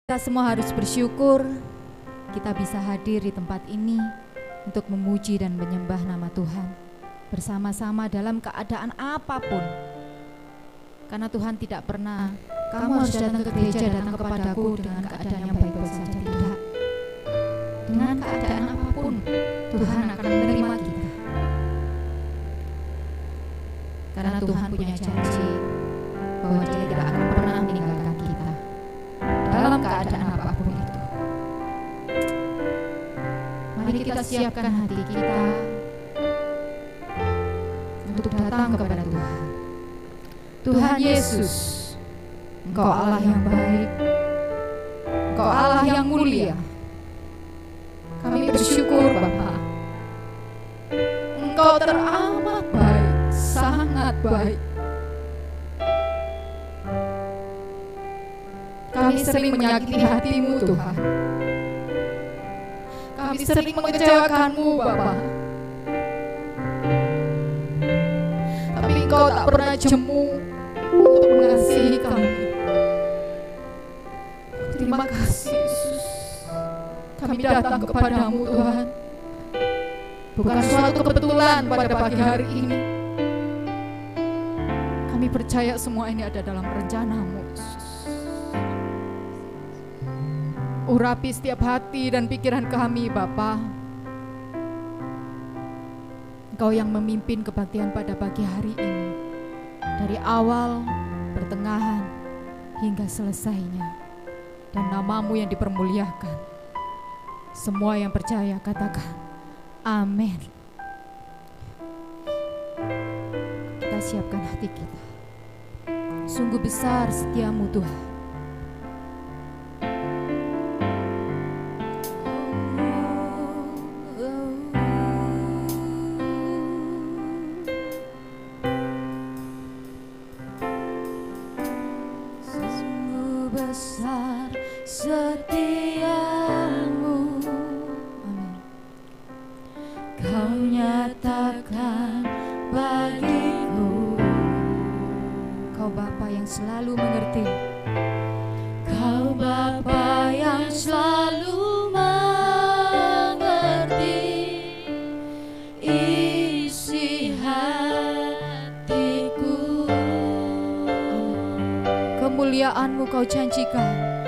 Kita semua harus bersyukur kita bisa hadir di tempat ini untuk memuji dan menyembah nama Tuhan bersama-sama dalam keadaan apapun. Karena Tuhan tidak pernah, kamu harus datang ke gereja, datang kepadaku dengan keadaan yang baik-baik saja. Tidak. Dengan keadaan apapun Tuhan akan menerima kita. Karena Tuhan punya janji bahwa Dia tidak akan pernah meninggalkan kita dalam keadaan apapun itu. Mari kita siapkan hati kita untuk datang kepada Tuhan. Tuhan Yesus, Engkau Allah yang baik, Engkau Allah yang mulia. Kami bersyukur Bapa, Engkau teramat baik, sangat baik. Kami sering menyakiti hati-Mu Tuhan. Kami sering mengecewakan-Mu Bapa. Tapi Engkau tak pernah jemu untuk mengasihi kami. Terima kasih Yesus. Kami datang kepadamu Tuhan, bukan suatu kebetulan pada pagi hari ini. Kami percaya semua ini ada dalam rencana-Mu Yesus. Urapi setiap hati dan pikiran kami Bapa. Engkau yang memimpin kebaktian pada pagi hari ini, dari awal, pertengahan, hingga selesainya. Dan nama-Mu yang dipermuliakan. Semua yang percaya katakan amin. Kita siapkan hati kita. Sungguh besar setiamu Tuhan. Sungguh besar setiamu. Amin. Kau nyatakan bagiku. Kau Bapa yang selalu mengerti. Kau Bapa yang selalu mengerti isi hatiku. Kemuliaan-Mu Kau janjikan.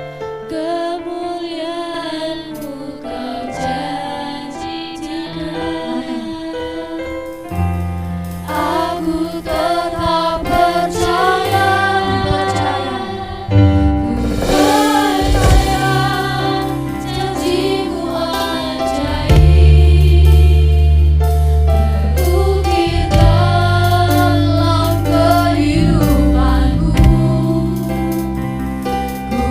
Kemuliaan-Mu Kau janjikan. Aku tetap percaya. Janji-Mu ajaib terukir dalam kehidupanku. Ku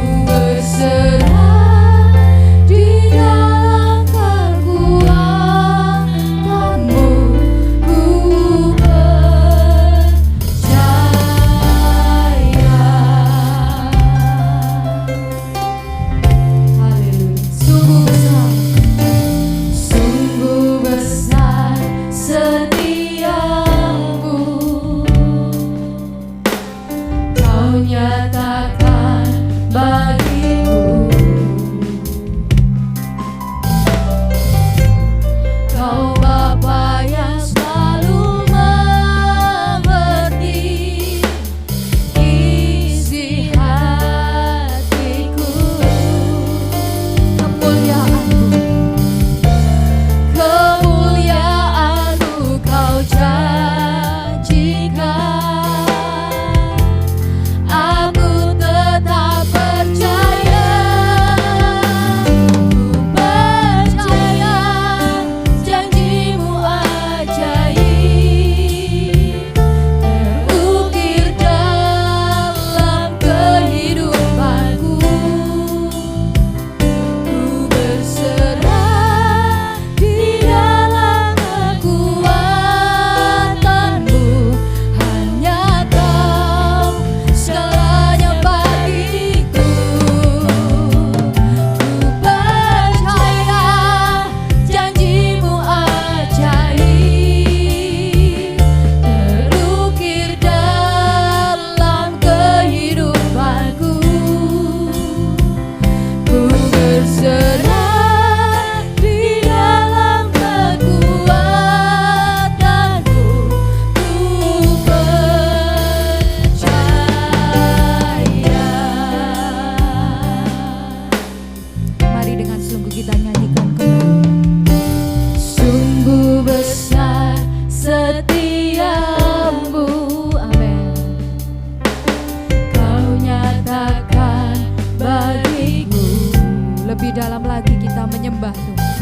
lebih dalam lagi kita menyembah Tuhan.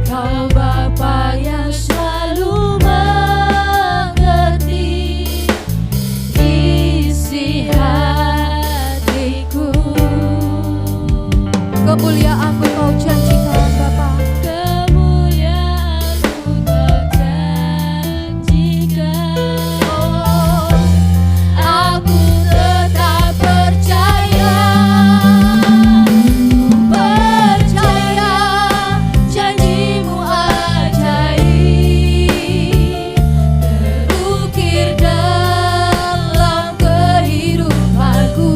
Kau Bapa yang selalu mengerti isi hatiku. Kemuliaan-Mu Kau janjikan Bapa. Kemuliaan-Mu Kau janjikan. Oh, aku tetap percaya. Percaya janji-Mu ajaib, terukir dalam kehidupanku.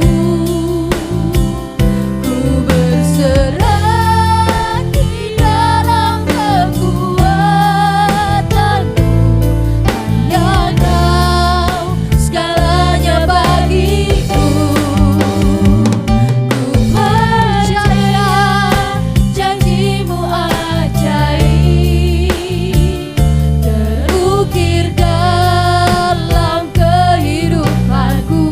Ku berserah di dalam kekuatan-Mu. Hanya Kau segalanya bagiku. Ku percaya janji-Mu ajaib, terukir dalam kehidupanku.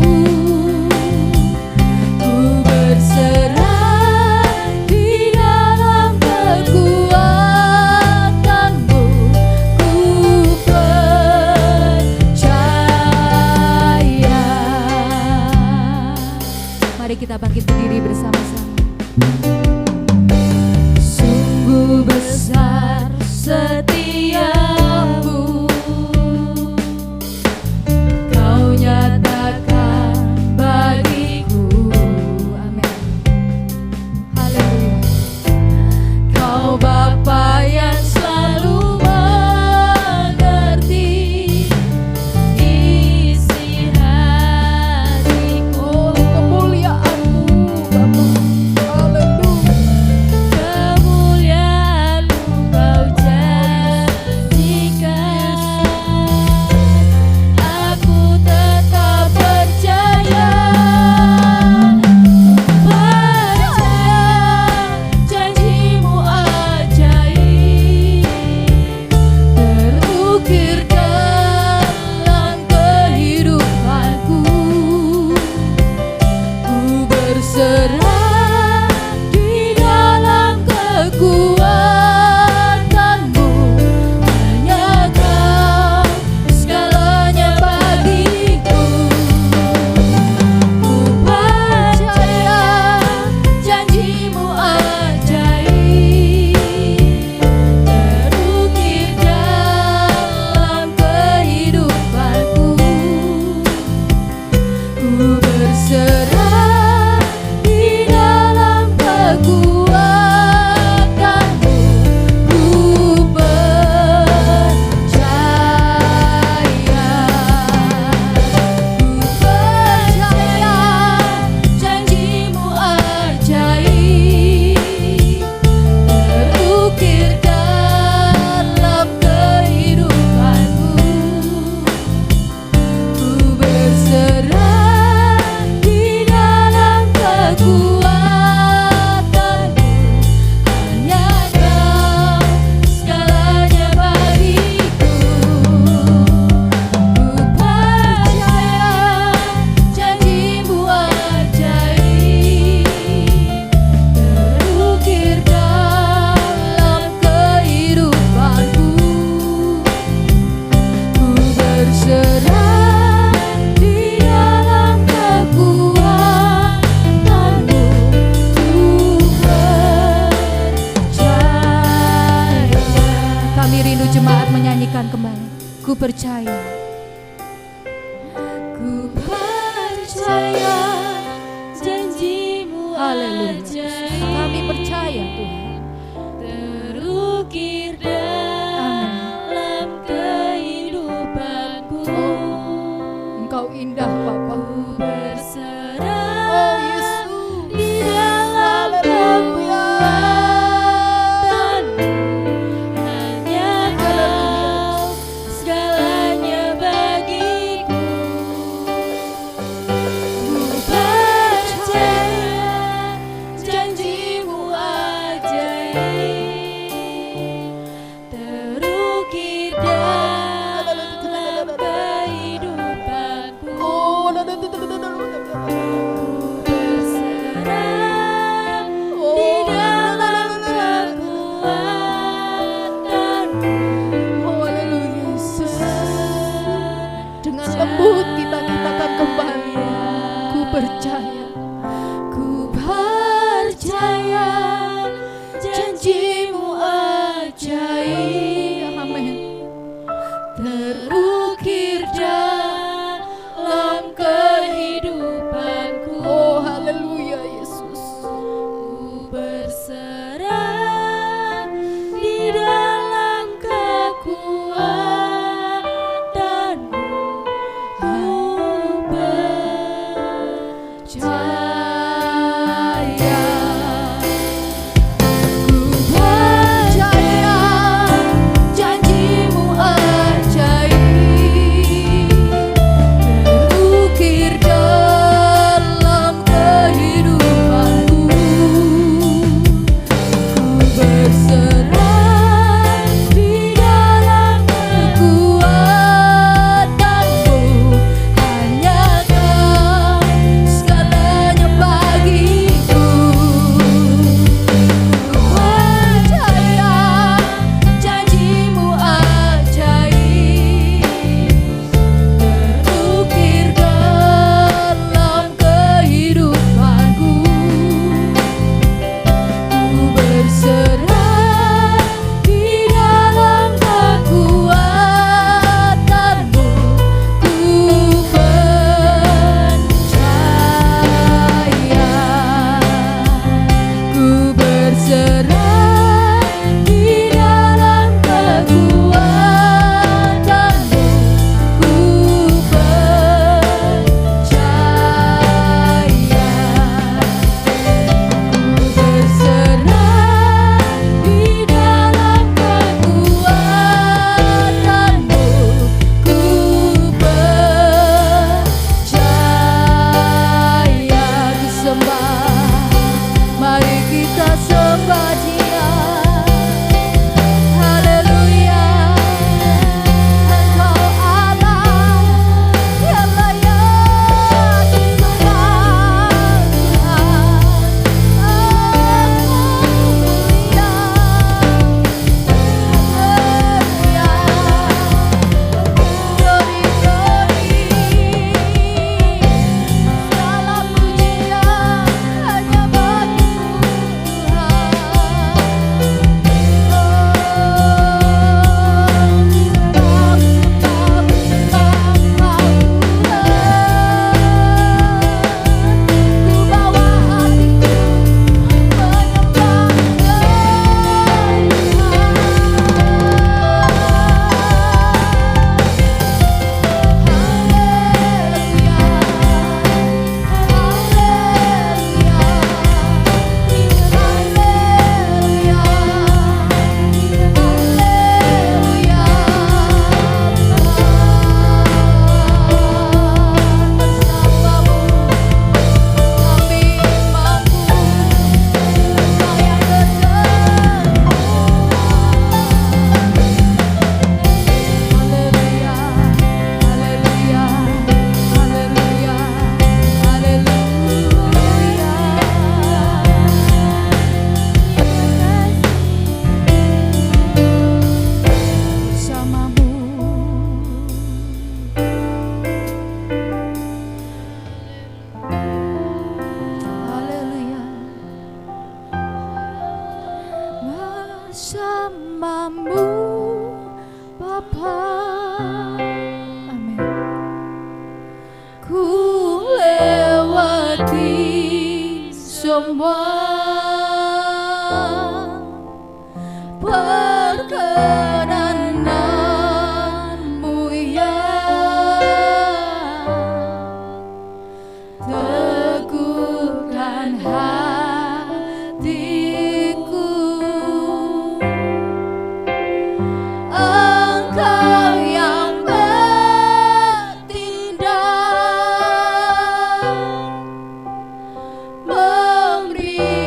Ku berserah di dalam kekuatan-Mu. Ku percaya. Mari kita bangkit berdiri bersama-sama. Sungguh besar setiamu, Kau nyatakan bagiku. Amin. Haleluya. Kau Bapa yang selalu mengerti isi hatiku. Kemuliaan-Mu Bapa. Haleluya. Kemuliaan-Mu Kau janjikan. Aku tetap percaya. Percaya janji-Mu ajaib, terukir dalam kehidupanku. Ku berserah di dalam kekuatan-Mu. Hanya Kau segalanya bagiku. Ku percaya janji-Mu ajaib, terukir dalam kehidupanku. Ku berserah di dalam kekuatan-Mu. Ku percaya. Ku percaya janji-Mu ajaib, terukir dalam kehidupanku. Ku berserah di dalam kekuatan-Mu. Hanya Kau segalanya bagiku. Ku percaya janji-Mu ajaib, terukir dalam kehidupanku. Ku berserah di dalam kekuatan-Mu. Ku percaya. Kami rindu jemaat menyanyikan kembali. Ku percaya. Ku percaya janji-Mu Haleluya. ajaib, Kami percaya Tuhan. terukir dalam kehidupanku. Engkau indah Bapa. Ku berserah Oh Yesus. di dalam Haleluya. kekuatan-Mu. Hanya Kau segalanya bagiku. Ku percaya janji-Mu ajaib, terukir dalam kehidupanku. percaya. Ku percaya janjimu ajaib, Amin. terukir dalam kehidupanku. Oh haleluya Yesus. Ku berserah di dalam kekuatanmu. Ku percaya. Ku percaya janjimu ajaib, terukir dalam kehidupanku. Ku berserah di dalam kekuatanmu. Hanya Kau segalanya bagiku. Ku percaya janjimu ajaib, terukir dalam kehidupanku. Ku berserah di dalam kekuatanmu. Ku percaya. Ku berserah di dalam kekuatanmu. Ku percaya. Ku berserah di dalam kekuatanmu. Ku percaya. Disembah, mari kita sembah Dia. Haleluya. Engkau Allah yang layak disembah Tuhan. Haleluya. Haleluya. Glory, segala pujian hanya bagi Ku bawa hatiku menyembah bersamamu Bapa. Amin. Ku lewati semua perkenananmu ya, teguhkan hatiku. Engkau yang bertindak, memberi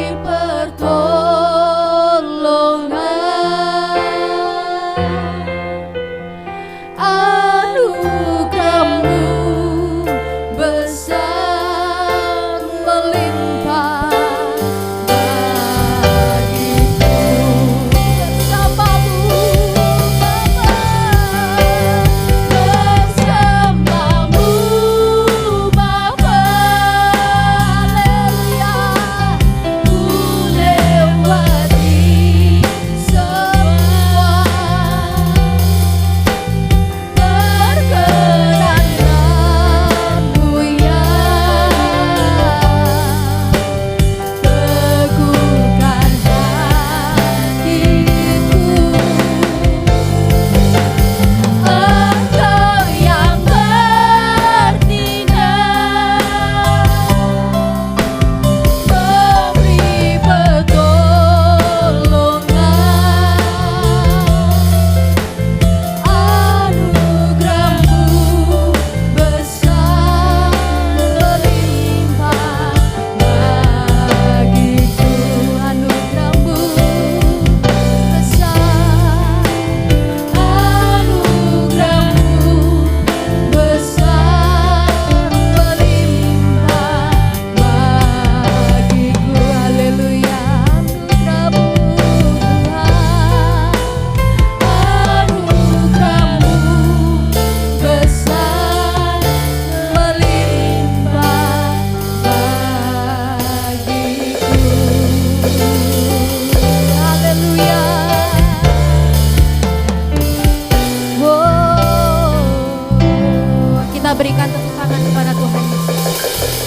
Berikan tepuk tangan kepada Tuhan Yesus.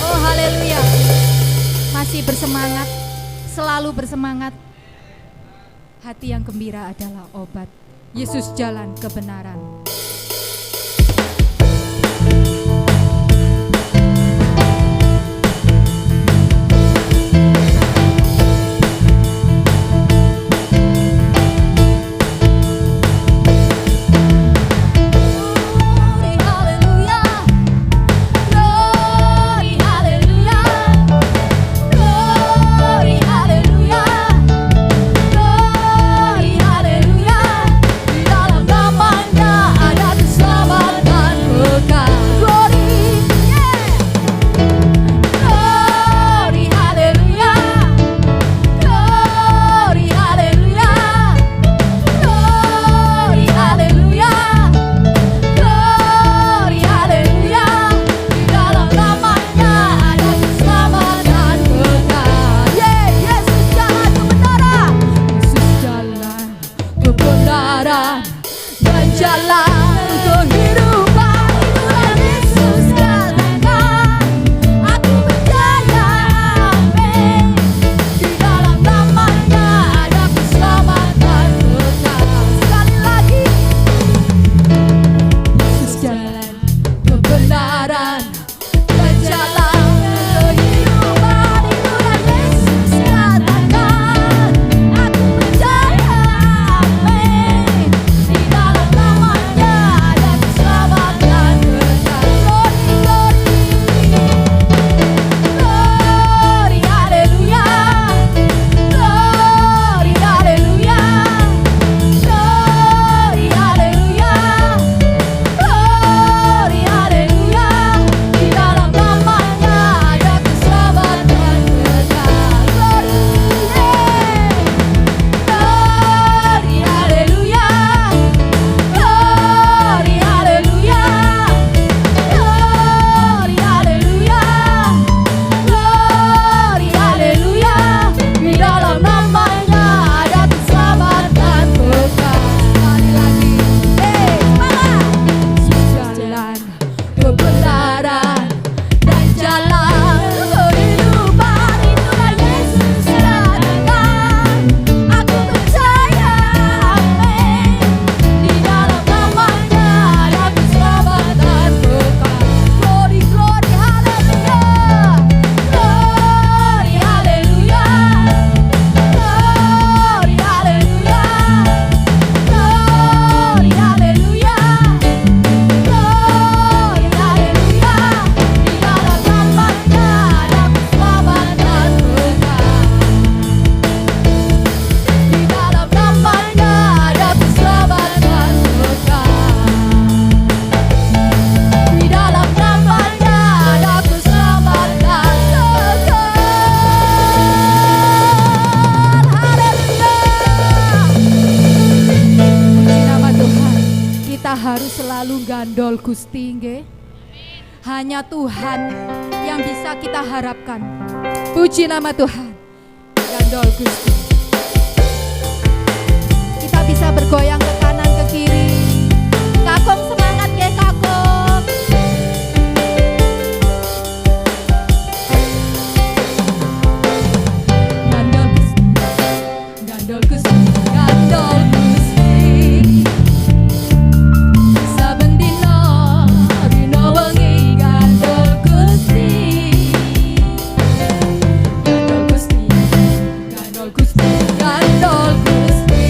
Oh haleluya. Masih bersemangat, selalu bersemangat. Hati yang gembira adalah obat. Yesus jalan kebenaran. Harus selalu gandol Gusti nggih. Hanya Tuhan yang bisa kita harapkan. Puji nama Tuhan. Gandol Gusti. Kita bisa bergoyang ke kanan ke kiri. Kakung semangat nggih kakung. Gandol Gusti. Gandol Gusti. Gandol Gusti. Gandol Gusti,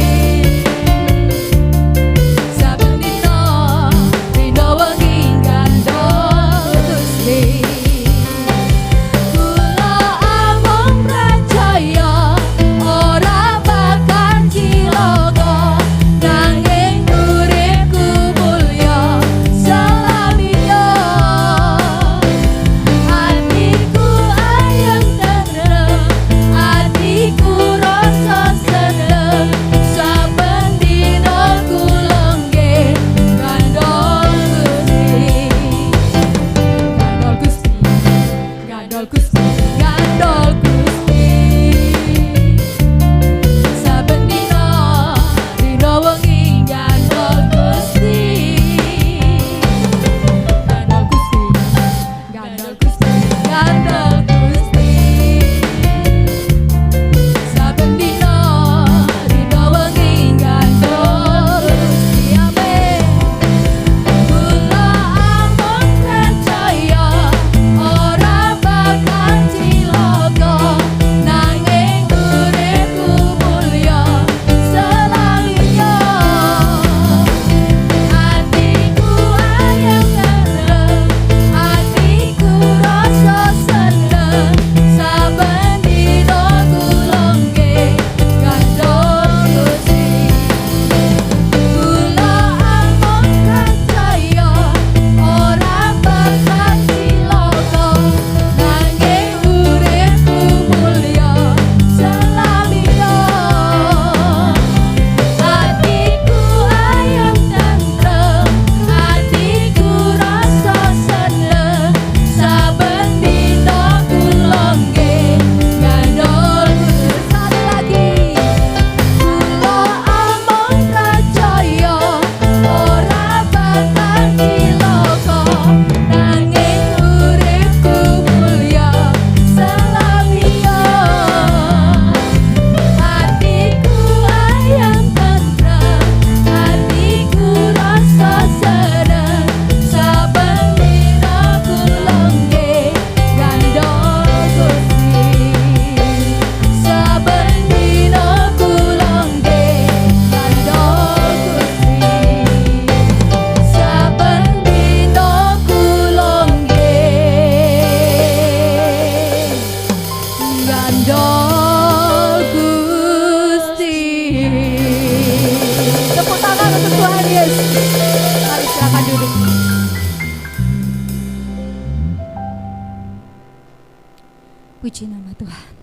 Puji nama Tuhan.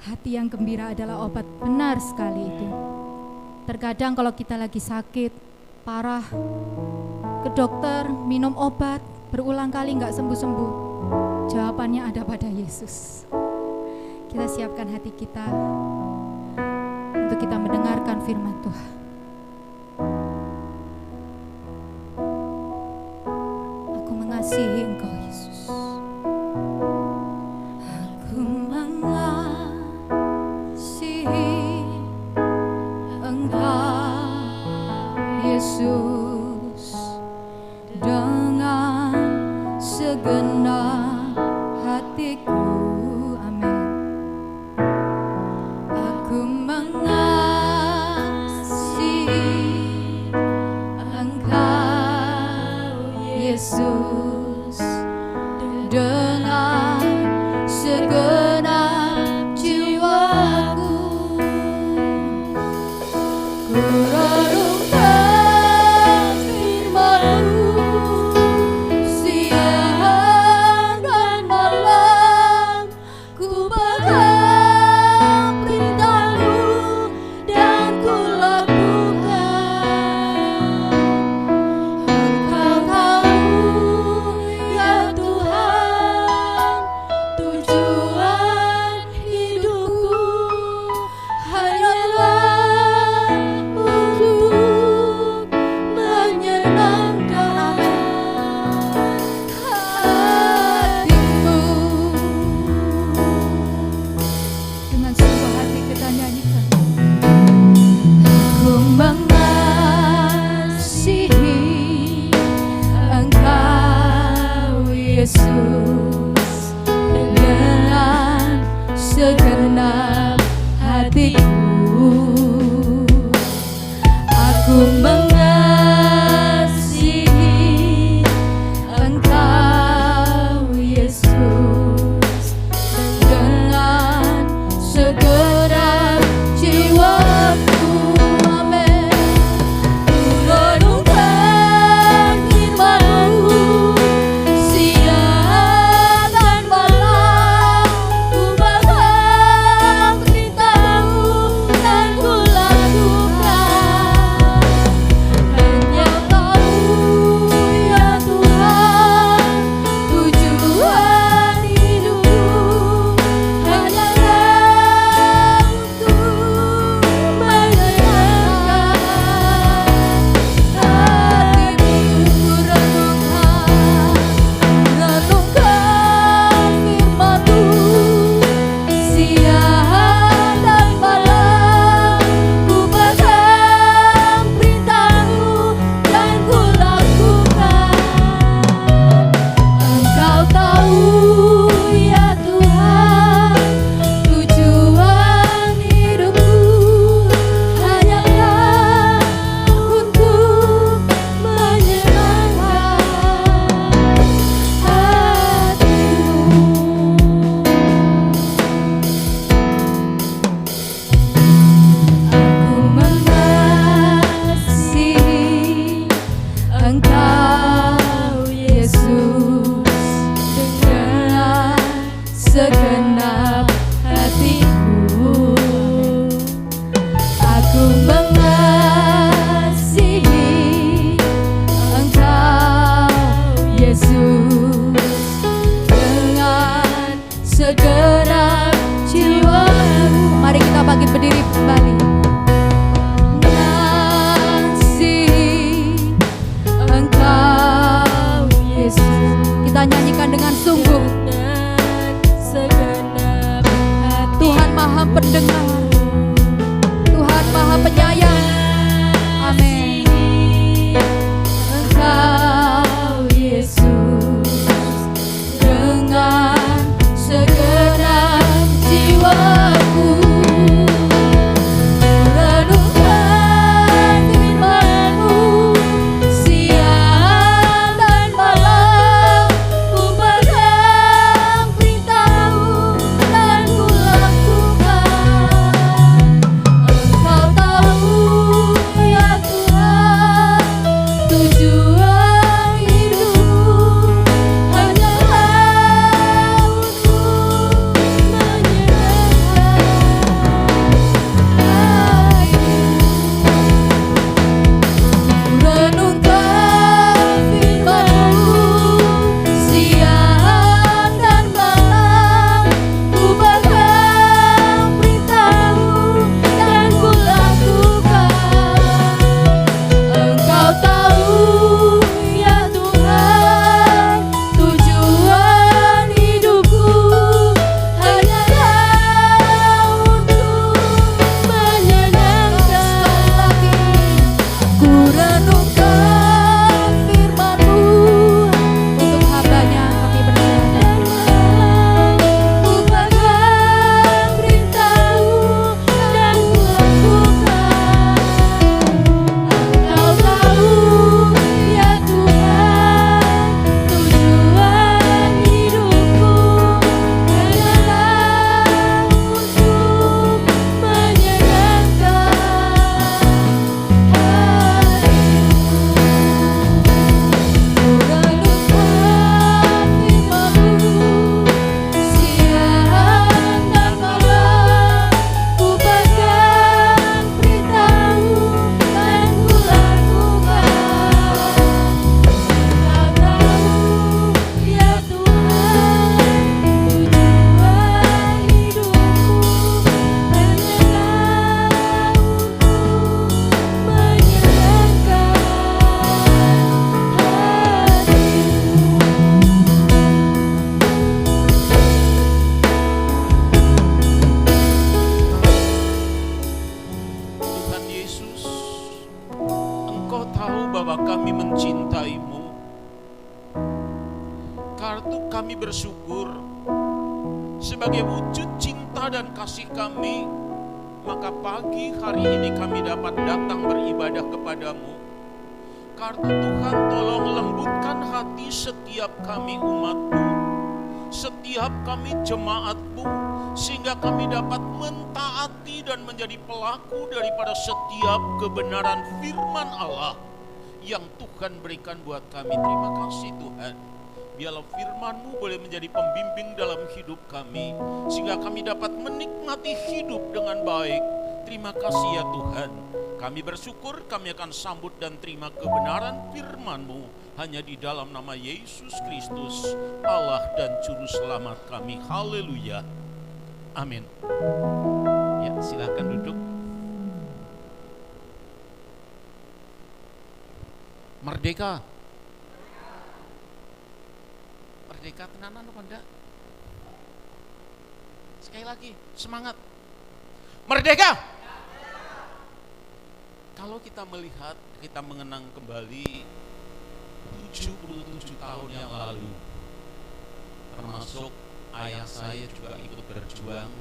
Hati yang gembira adalah obat, benar sekali itu. Terkadang kalau kita lagi sakit parah, ke dokter, minum obat, berulang kali nggak sembuh-sembuh, jawabannya ada pada Yesus. Kita siapkan hati kita untuk kita mendengarkan firman Tuhan. Aku mengasihi Engkau Yesus. Aku mengasihi Engkau Yesus dengan segenap hatiku. Amin. Aku mengasihi Engkau Yesus dengan segenap jiwaku. Ku renungkan firman-Mu siang dan malam, ku pegang perintah-Mu dan ku lakukan. Engkau tahu ya Tuhan, tujuan hidupku hanyalah untuk menyenangkan hati-Mu. Dengan sungguh hati kita nyanyikan. Aku mengasihi Engkau Yesus dengan segenap hatiku. Aku mengasihi Engkau Yesus dengan segenap jiwaku. Amin. Ku renungkan firman-Mu siang dan malam, ku pegang perintah-Mu dan ku lakukan. Hanya Kau ya Tuhan, tujuan hidupku hanyalah untuk menyenangkan hati-Mu. Ku renungkan firman-Mu siang dan malam, ku pegang perintah-Mu dan ku lakukan. Engkau tahu ya Tuhan, tujuan hidupku hanyalah untuk menyenangkan hati-Mu. Aku mengasihi Engkau Yesus dengan segenap hatiku. Aku mengasihi Engkau Yesus dengan segenap jiwaku. Mari kita bangkit berdiri kembali. Mengasihi Engkau Yesus Kita nyanyikan dengan sungguh. dengan segenap hati. Tuhan Maha Pendengar, Tuhan Maha Penyayang. Amin. Engkau Yesus dengan segenap jiwaku. Renungkan firman-Mu siang dan malam, ku pegang perintah-Mu dan ku lakukan. Engkau tahu Karena itu kami bersyukur sebagai wujud cinta dan kasih kami, maka pagi hari ini kami dapat datang beribadah kepadamu. Karena Tuhan, tolong lembutkan hati setiap kami umat-Mu, setiap kami jemaat-Mu, sehingga kami dapat mentaati dan menjadi pelaku daripada setiap kebenaran firman Allah yang Tuhan berikan buat kami. Terima kasih Tuhan. Biarlah firman-Mu boleh menjadi pembimbing dalam hidup kami, sehingga kami dapat menikmati hidup dengan baik. Terima kasih ya Tuhan. Kami bersyukur, kami akan sambut dan terima kebenaran firman-Mu hanya di dalam nama Yesus Kristus, Allah dan Juru Selamat kami. Haleluya. Amin. Ya, silakan duduk. Merdeka. Merdeka tenanan apa enggak? Sekali lagi, semangat. Merdeka. Kalau kita melihat, kita mengenang kembali 77 tahun yang lalu, termasuk ayah saya juga ikut berjuang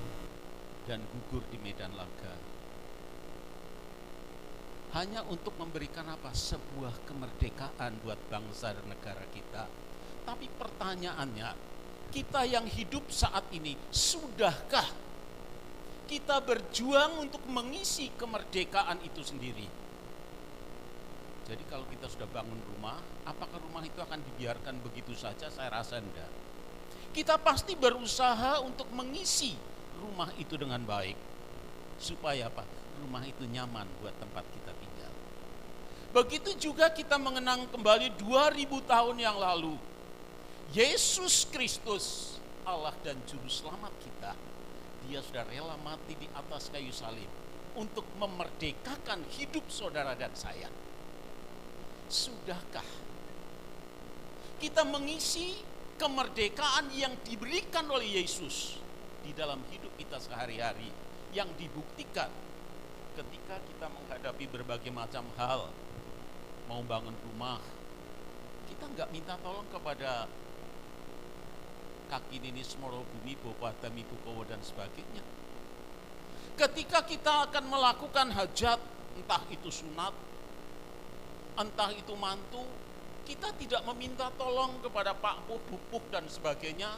dan gugur di medan laga. Hanya untuk memberikan apa? Sebuah kemerdekaan buat bangsa dan negara kita. Tapi pertanyaannya, kita yang hidup saat ini, sudahkah kita berjuang untuk mengisi kemerdekaan itu sendiri? Jadi kalau kita sudah bangun rumah, apakah rumah itu akan dibiarkan begitu saja? Saya rasa enggak. Kita pasti berusaha untuk mengisi rumah itu dengan baik. Supaya apa? Rumah itu nyaman buat tempat kita tinggal. Begitu juga kita mengenang kembali 2000 tahun yang lalu. Yesus Kristus, Allah dan Juru Selamat kita, Dia sudah rela mati di atas kayu salib untuk memerdekakan hidup saudara dan saya. Sudahkah kita mengisi kemerdekaan yang diberikan oleh Yesus di dalam hidup kita sehari-hari, yang dibuktikan ketika kita menghadapi berbagai macam hal? Mau bangun rumah, kita nggak minta tolong kepada kaki nini semoro bumi, bopata miku kowo dan sebagainya. Ketika kita akan melakukan hajat, entah itu sunat, entah itu mantu, kita tidak meminta tolong kepada Pak Puh dan sebagainya.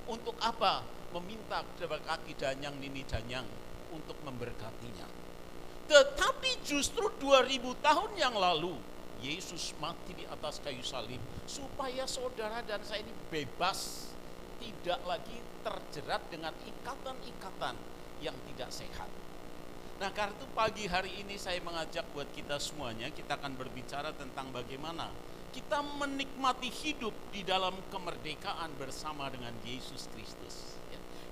Untuk apa? Meminta kepada kaki danyang nini danyang untuk memberkatinya. Tetapi justru 2000 tahun yang lalu, Yesus mati di atas kayu salib supaya saudara dan saya ini bebas, tidak lagi terjerat dengan ikatan-ikatan yang tidak sehat. Nah, karena itu pagi hari ini saya mengajak buat kita semuanya, kita akan berbicara tentang bagaimana kita menikmati hidup di dalam kemerdekaan bersama dengan Yesus Kristus.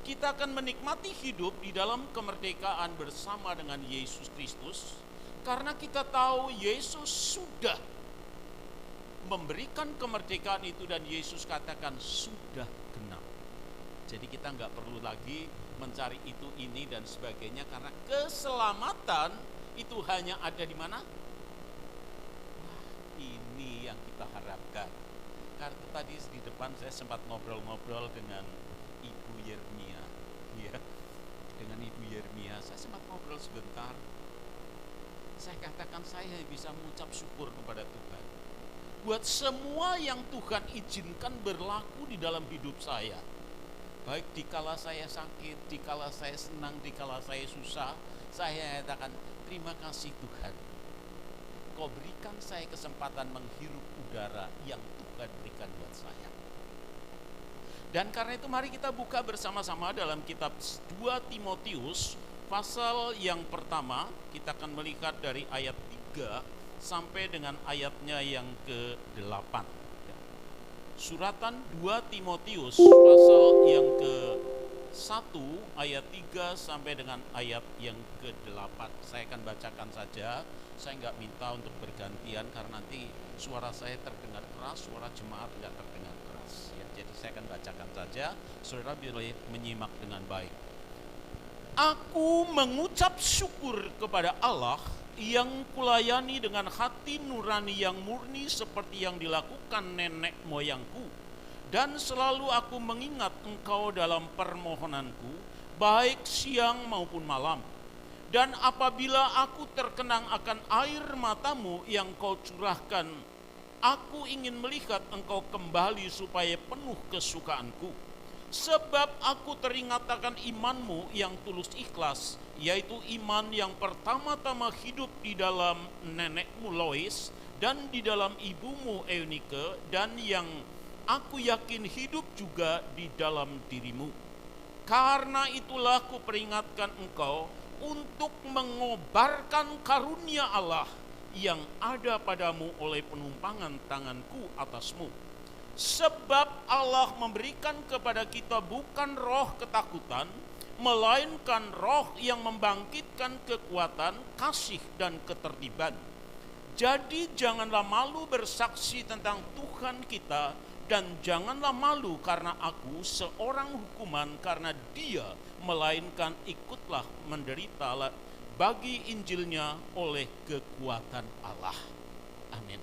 Kita akan menikmati hidup di dalam kemerdekaan bersama dengan Yesus Kristus, karena kita tahu Yesus sudah memberikan kemerdekaan itu, dan Yesus katakan sudah genap. Jadi kita nggak perlu lagi mencari itu, ini dan sebagainya, karena keselamatan itu hanya ada di mana? Wah, ini yang kita harapkan. Karena tadi di depan saya sempat ngobrol-ngobrol dengan Ibu Yermia, ya, dengan Ibu Yermia. Saya sempat ngobrol sebentar. Saya katakan saya bisa mengucap syukur kepada Tuhan buat semua yang Tuhan izinkan berlaku di dalam hidup saya. Baik dikala saya sakit, dikala saya senang, dikala saya susah, saya katakan terima kasih Tuhan. Kau berikan saya kesempatan menghirup udara yang Tuhan berikan buat saya. Dan karena itu mari kita buka bersama-sama dalam kitab 2 Timotius pasal yang pertama. Kita akan melihat dari ayat 3 sampai dengan ayatnya yang ke-8. Suratan 2 Timotius pasal yang ke-1 ayat 3 sampai dengan ayat yang ke-8. Saya akan bacakan saja. Saya nggak minta untuk bergantian karena nanti suara saya terdengar keras, suara jemaat nggak terdengar keras. Ya, jadi saya akan bacakan saja. Saudara boleh menyimak dengan baik. Aku mengucap syukur kepada Allah yang kulayani dengan hati nurani yang murni seperti yang dilakukan nenek moyangku, Dan selalu aku mengingat engkau dalam permohonanku, baik siang maupun malam. Dan apabila aku terkenang akan air matamu yang kau curahkan, aku ingin melihat engkau kembali supaya penuh kesukaanku. Sebab aku teringat akan imanmu yang tulus ikhlas, yaitu iman yang pertama-tama hidup di dalam nenekmu Lois dan di dalam ibumu Eunike, dan yang aku yakin hidup juga di dalam dirimu. Karena itulah kuperingatkan engkau untuk mengobarkan karunia Allah yang ada padamu oleh penumpangan tanganku atasmu. Sebab Allah memberikan kepada kita bukan roh ketakutan, melainkan roh yang membangkitkan kekuatan, kasih, dan ketertiban. Jadi janganlah malu bersaksi tentang Tuhan kita, dan janganlah malu karena aku seorang hukuman karena Dia, melainkan ikutlah menderita bagi Injilnya oleh kekuatan Allah. Amin.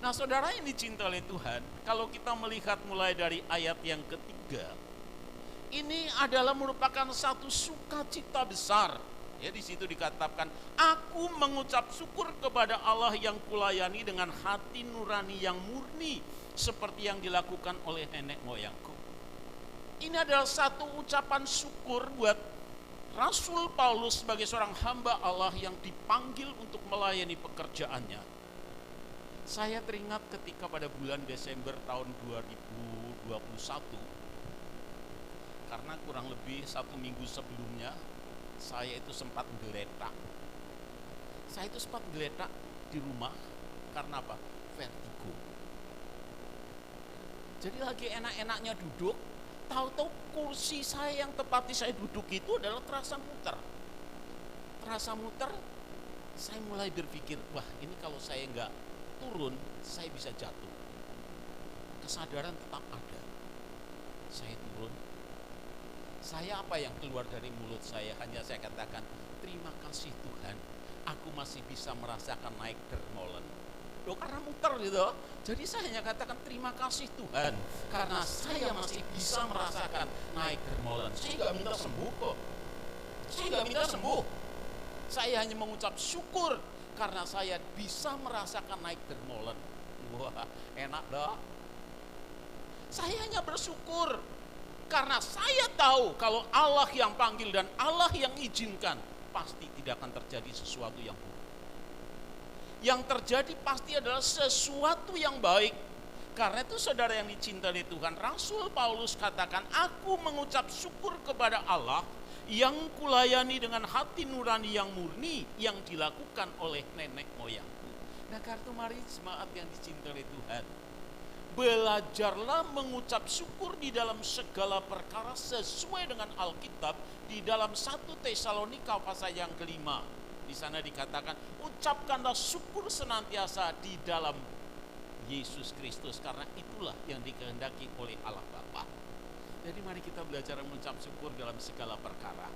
Nah, saudara yang dicintai oleh Tuhan, kalau kita melihat mulai dari ayat yang ketiga, ini adalah merupakan satu sukacita besar. Ya, di situ dikatakan, aku mengucap syukur kepada Allah yang kulayani dengan hati nurani yang murni, seperti yang dilakukan oleh nenek moyangku. Ini adalah satu ucapan syukur buat Rasul Paulus sebagai seorang hamba Allah yang dipanggil untuk melayani pekerjaannya. Saya teringat ketika pada bulan Desember tahun 2021, karena kurang lebih 1 minggu sebelumnya, saya itu sempat geletak. Saya itu sempat geletak di rumah, karena apa? Vertigo. Jadi lagi enak-enaknya duduk, tahu-tahu kursi saya yang tepati saya duduk itu adalah terasa muter. Terasa muter, saya mulai berpikir, wah ini kalau saya nggak turun, saya bisa jatuh. Kesadaran tetap ada. Saya turun. Saya apa yang keluar dari mulut saya? Hanya saya katakan, terima kasih Tuhan, aku masih bisa merasakan naik dermolen. Loh, karena muter gitu. Jadi saya hanya katakan terima kasih Tuhan, karena saya masih bisa merasakan naik dermolen. Saya nggak minta sembuh kok. Saya nggak minta sembuh. Saya hanya mengucap syukur karena saya bisa merasakan naik dermolen. Wah, enak dah. Saya hanya bersyukur karena saya tahu kalau Allah yang panggil dan Allah yang izinkan, pasti tidak akan terjadi sesuatu yang buruk. Yang terjadi pasti adalah sesuatu yang baik. Karena itu saudara yang dicintai Tuhan, Rasul Paulus katakan, aku mengucap syukur kepada Allah yang kulayani dengan hati nurani yang murni yang dilakukan oleh nenek moyangku. Nah, karena mari jemaat yang dicintai Tuhan, belajarlah mengucap syukur di dalam segala perkara sesuai dengan Alkitab di dalam 1 Tesalonika pasal yang kelima. Di sana dikatakan, ucapkanlah syukur senantiasa di dalam Yesus Kristus, karena itulah yang dikehendaki oleh Allah Bapa. Jadi mari kita belajar mengucap syukur dalam segala perkara.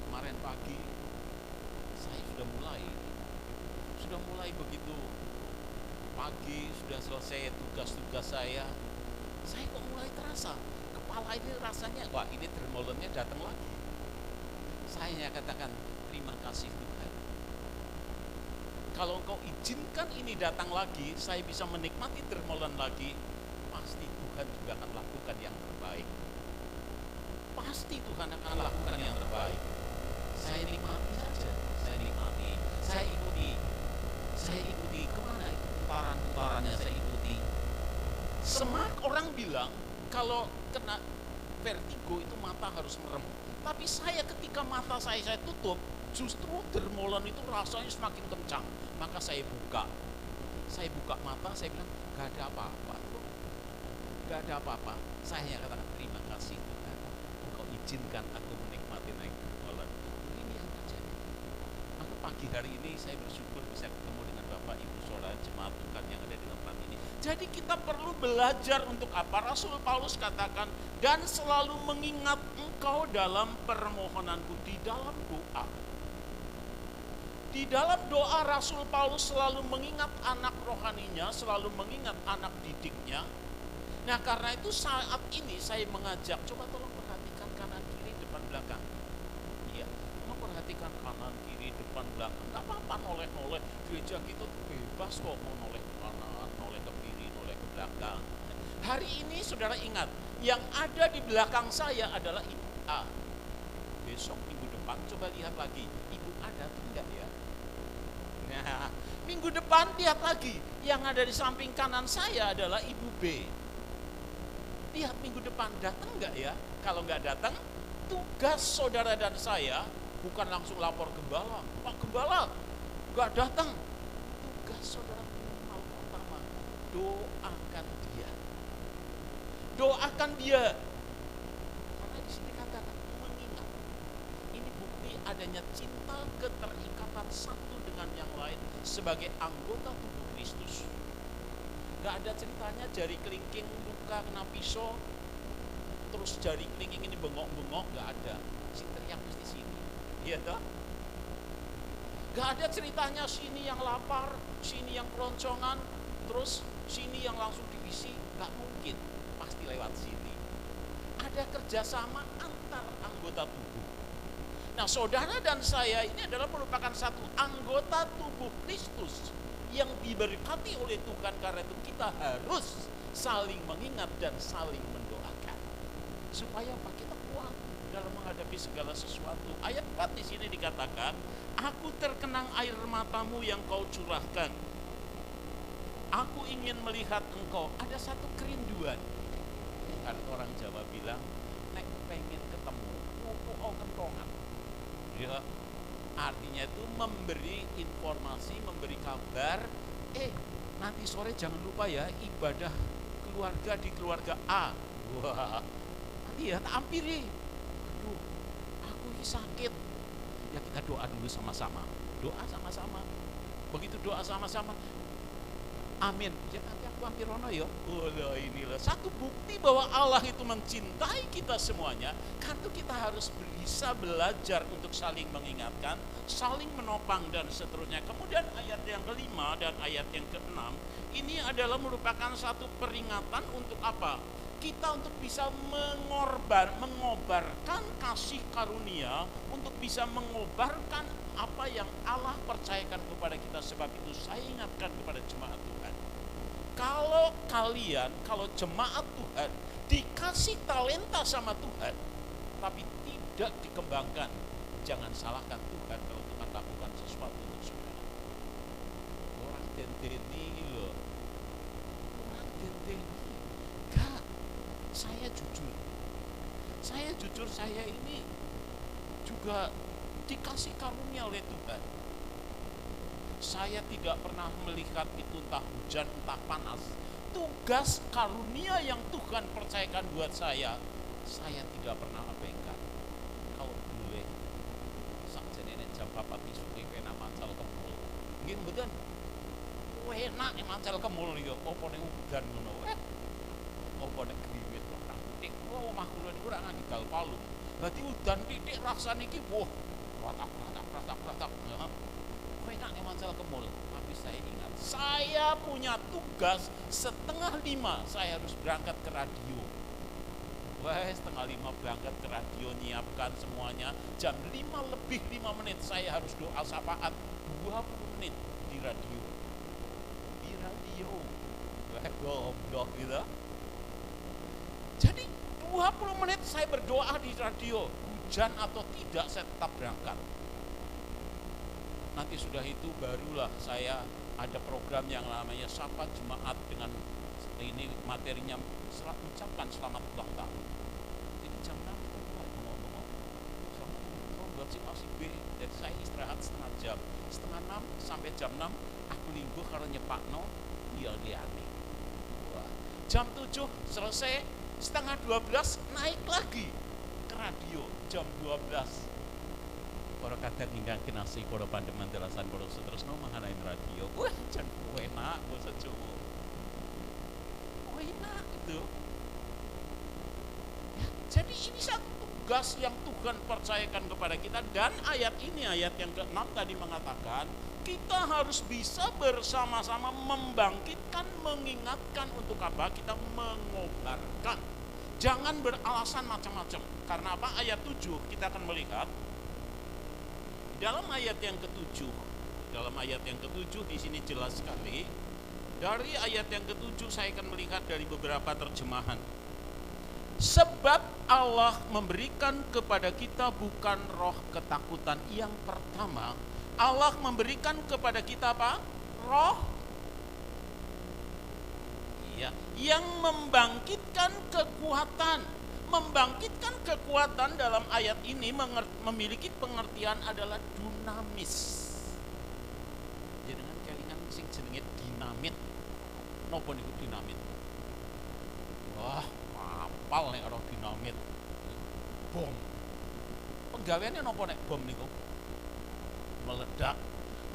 Kemarin pagi saya sudah mulai begitu pagi, sudah selesai tugas-tugas saya kok mulai terasa kepala ini rasanya, wah ini dermolennya datang lagi. Saya katakan terima kasih Tuhan. Kalau Engkau izinkan ini datang lagi, saya bisa menikmati dermolen lagi, pasti Tuhan juga akan lakukan yang terbaik. Pasti Tuhan akan lakukan yang terbaik. Saya nikmati saja, saya ikuti kemana itu putaran-putarannya, saya ikuti. Semak orang bilang kalau kena vertigo itu mata harus merem. Tapi saya ketika mata saya tutup, justru dermolen itu rasanya semakin kencang. Maka saya buka mata, saya bilang gak ada apa-apa. Saya hanya katakan terima kasih Tuhan, Engkau izinkan aku menikmati naik dermolen. Ini yang terjadi. Maka pagi hari ini saya bersyukur bisa ketemu dengan Bapak Ibu Saudara jemaat Tuhan yang ada di tempat ini. Jadi kita perlu belajar untuk apa? Rasul Paulus katakan, dan selalu mengingat engkau dalam permohonanku, di dalam doa. Di dalam doa Rasul Paulus selalu mengingat anak rohaninya, selalu mengingat anak didiknya. Nah karena itu saat ini saya mengajak, coba tolong perhatikan kanan kiri depan belakang. Iya, tolong perhatikan kanan kiri depan belakang. Gak apa-apa noleh-noleh, gereja kita bebas kok mau noleh ke kanan, noleh ke kiri, noleh ke belakang. Hari ini saudara ingat, yang ada di belakang saya adalah Ibu A. Besok minggu depan coba lihat lagi, Ibu A datang enggak ya? Nah, minggu depan lihat lagi, yang ada di samping kanan saya adalah Ibu B. Lihat minggu depan datang enggak ya? Kalau enggak datang, tugas saudara dan saya bukan langsung lapor gembala, Pak Gembala enggak datang. Tugas saudara minimal pertama, doakan dia. Doakan dia. Karena di sini katakan mengingat. Ini bukti adanya cinta keterikatan satu dengan yang lain sebagai anggota tubuh Kristus. Gak ada ceritanya jari kelingking luka kena pisau, terus jari kelingking ini bengok-bengok, gak ada. Si teriak mesti sini, iya toh? Gak ada ceritanya sini yang lapar, sini yang keloncongan, terus sini yang langsung divisi, gak mungkin. Pasti lewat sini. Ada kerjasama antar anggota tubuh. Nah saudara dan saya ini adalah merupakan satu anggota tubuh Kristus yang diberkati oleh Tuhan. Karena itu kita harus saling mengingat dan saling mendoakan supaya apa? Kita kuat dalam menghadapi segala sesuatu. Ayat 4 di sini dikatakan, aku terkenang air matamu yang kau curahkan. Aku ingin melihat engkau. Ada satu kerinduan. Kan orang Jawa bilang, nek pengen ketemu, kentongan. Ya, artinya itu memberi informasi, memberi kabar. Nanti sore jangan lupa ya ibadah keluarga di keluarga A. Wah, nanti ya tak hampiri. Aduh, aku ini sakit. Ya kita doa dulu sama-sama. Doa sama-sama. Begitu doa sama-sama, amin. Ya nanti aku hampir rono ya. Inilah satu bukti bahwa Allah itu mencintai kita semuanya. Karena kita harus bisa belajar untuk saling mengingatkan, saling menopang dan seterusnya. Kemudian ayat yang kelima dan ayat yang keenam ini adalah merupakan satu peringatan untuk apa? Kita untuk bisa mengobarkan kasih karunia, untuk bisa mengobarkan apa yang Allah percayakan kepada kita. Sebab itu saya ingatkan kepada jemaat Tuhan, kalau jemaat Tuhan dikasih talenta sama Tuhan tapi tidak dikembangkan, jangan salahkan Tuhan kalau Tuhan lakukan sesuatu untuk saudara. Orang dendeni loh, orang dendeni. Enggak, saya jujur, saya ini juga dikasih karunia oleh Tuhan. Saya tidak pernah melihat itu entah hujan, entah panas. Tugas karunia yang Tuhan percayakan buat saya tidak pernah abaikan. Kalau boleh, sakjane jam 4 suki kena mancal kemul. Nggih mboten. Enak mancal kemul ya, apa ning udan ngono. Apa nek griwit orang titik. Omah kula niku ora ngangge gal palung. Berarti udan titik rasane iki wah, ratak. Enak mancal kemul. Tapi saya ingat, saya punya tugas 4:30 saya harus berangkat ke radio. Wah, 4:30 berangkat ke radio, nyiapkan semuanya. Jam 5:05 saya harus doa syafaat 20 menit di radio. Wah, goblok gitu. Jadi 20 menit saya berdoa di radio. Hujan atau tidak saya tetap berangkat. Nanti sudah itu barulah saya ada program yang namanya Sapa Jemaat, dengan ini materinya ucapkan selamat ulang tahun. Jadi jam 6 itu ngomong-ngomong selamat ulang tahun buat si A si B. Jadi saya istirahat setengah jam, 5:30 sampai jam 6 aku lingguh karena nyepakno liane. Jam 7 selesai, 11:30 naik lagi ke radio jam 12. Para kadang ingkang kinasih para pandeman telasan para setresno manganain radio. Wah, jan enak basa Jawa. Enak itu. Ya, Jadi ini satu tugas yang Tuhan percayakan kepada kita, dan ayat ini, ayat yang ke-6 tadi mengatakan kita harus bisa bersama-sama membangkitkan, mengingatkan. Untuk apa? Kita mengobarkan. Jangan beralasan macam-macam. Karena apa? Ayat 7 kita akan melihat dalam ayat yang ke-7. Dalam ayat yang ke-7 di sini jelas sekali. Dari ayat yang ke-7 saya akan melihat dari beberapa terjemahan. Sebab Allah memberikan kepada kita bukan roh ketakutan. Yang pertama, Allah memberikan kepada kita apa? Roh yang membangkitkan kekuatan. Membangkitkan kekuatan dalam ayat ini memiliki pengertian adalah dinamis. Jenengan kelingan sing jenenge dinamit. Napa niku dinamit? Wah, apal nek ora dinamit. Bom. Penggaweane napa nek bom niku? Meledak.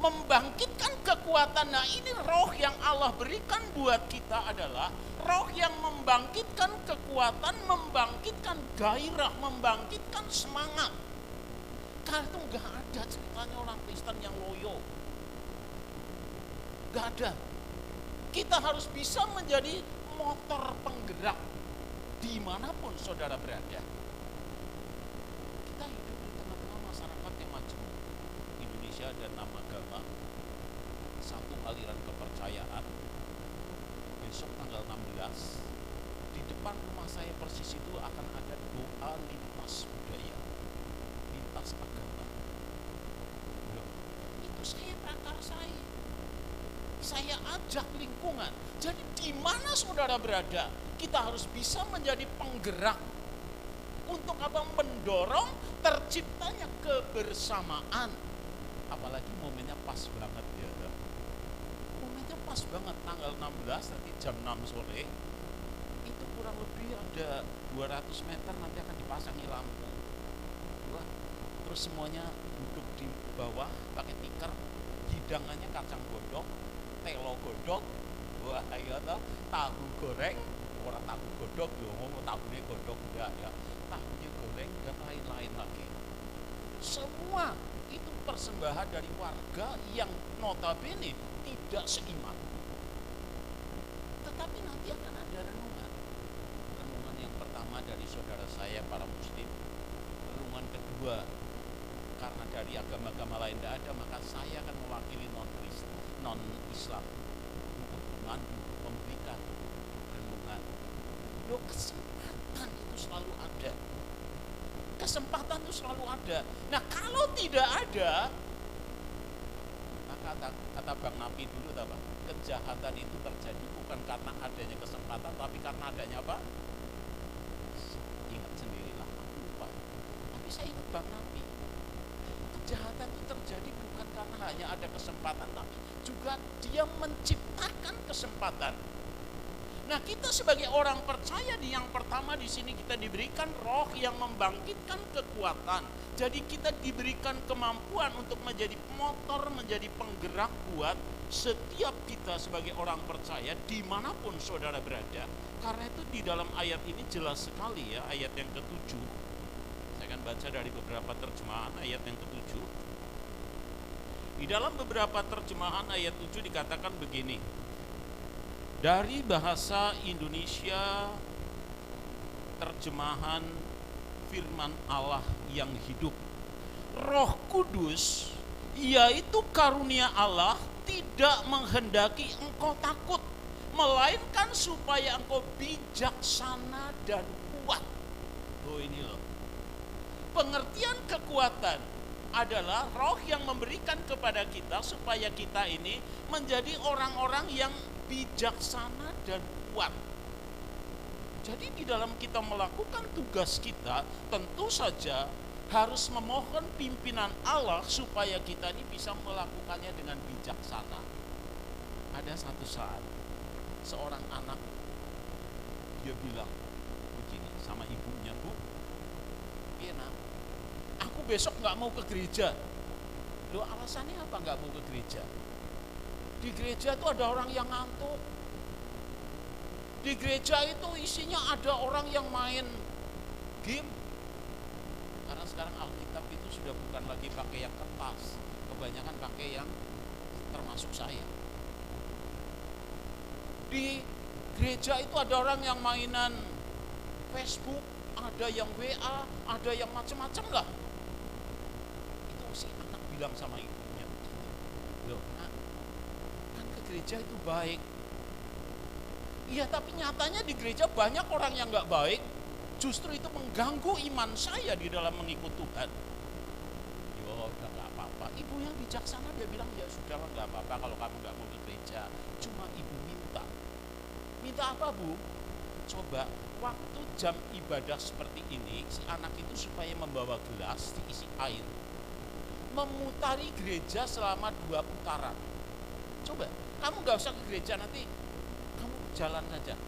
Membangkitkan kekuatan. Nah, ini roh yang Allah berikan buat kita adalah roh yang membangkitkan kekuatan, membangkitkan gairah, membangkitkan semangat. Karena itu gak ada ceritanya orang Kristen yang loyo. Gak ada. Kita harus bisa menjadi motor penggerak dimanapun saudara berada. Kita hidup di tengah-tengah masyarakat yang majemuk. Indonesia ada 6 agama, 1 aliran kepercayaan. Besok tanggal 16 di depan rumah saya persis itu akan ada doa lintas budaya, lintas agama. Loh, itu saya prakarsai. Saya ajak lingkungan. Jadi di mana saudara berada, kita harus bisa menjadi penggerak. Untuk apa? Mendorong terciptanya kebersamaan. Apalagi momennya pas banget ya. Momennya pas banget tanggal 16 nanti jam 6 sore. Itu kurang lebih ada 200 meter nanti akan dipasangi lampu. Wah, terus semuanya duduk di bawah pakai tikar, hidangannya kacang godok, telo godok, wah iya toh, tahu goreng, orang tahu godok, ngomong tahunya godok enggak ya, tahunya goreng dan lain-lain lagi. Semua itu persembahan dari warga yang notabene tidak seiman. Tetapi nanti akan ada renungan. Renungan yang pertama dari saudara saya para muslim. Renungan kedua, karena dari agama-agama lain tidak ada, maka saya akan mewakili non-Islam untuk memandu, memberikan renungan. Loh, kesempatan itu selalu ada. Kesempatan itu selalu ada. Nah, kalau tidak ada, maka kata Bang Napi dulu apa? Kejahatan itu terjadi bukan karena adanya kesempatan, tapi karena adanya apa? Ingat sendirilah, lupa. Tapi saya ingat Bang Napi. Kejahatan itu terjadi bukan karena hanya ada kesempatan, tapi juga dia menciptakan kesempatan. Nah, kita sebagai orang percaya di yang pertama di sini kita diberikan roh yang membangkitkan kekuatan. Jadi kita diberikan kemampuan untuk menjadi motor, menjadi penggerak buat setiap kita sebagai orang percaya dimanapun saudara berada. Karena itu di dalam ayat ini jelas sekali ya, ayat yang ke-7. Saya akan baca dari beberapa terjemahan ayat yang ke-7. Di dalam beberapa terjemahan ayat 7 dikatakan begini. Dari bahasa Indonesia terjemahan firman Allah yang hidup. Roh Kudus yaitu karunia Allah tidak menghendaki engkau takut, melainkan supaya engkau bijaksana dan kuat. Oh, ini loh. Pengertian kekuatan adalah roh yang memberikan kepada kita supaya kita ini menjadi orang-orang yang bijaksana dan kuat. Jadi di dalam kita melakukan tugas kita, tentu saja harus memohon pimpinan Allah supaya kita ini bisa melakukannya dengan bijaksana. Ada satu saat, seorang anak, dia bilang begini sama ibunya, Bu, iya nak, aku besok gak mau ke gereja. Loh, alasannya apa gak mau ke gereja? Di gereja itu ada orang yang ngantuk. Di gereja itu isinya ada orang yang main game. Karena sekarang Alkitab itu sudah bukan lagi pakai yang kertas, kebanyakan pakai yang termasuk saya. Di gereja itu ada orang yang mainan Facebook, ada yang WA, ada yang macam-macam lah. Itu si anak bilang sama ibunya, loh nak, kan ke gereja itu baik. Iya, tapi nyatanya di gereja banyak orang yang gak baik. Justru itu mengganggu iman saya di dalam mengikut Tuhan. Yo, udah gak apa-apa. Ibu yang bijaksana dia bilang, ya sudahlah gak apa-apa kalau kamu gak mau ke gereja. Cuma ibu minta. Minta apa, Bu? Coba waktu jam ibadah seperti ini, si anak itu supaya membawa gelas diisi air, memutari gereja selama 2 putaran. Coba, kamu gak usah ke gereja, nanti kamu jalan saja.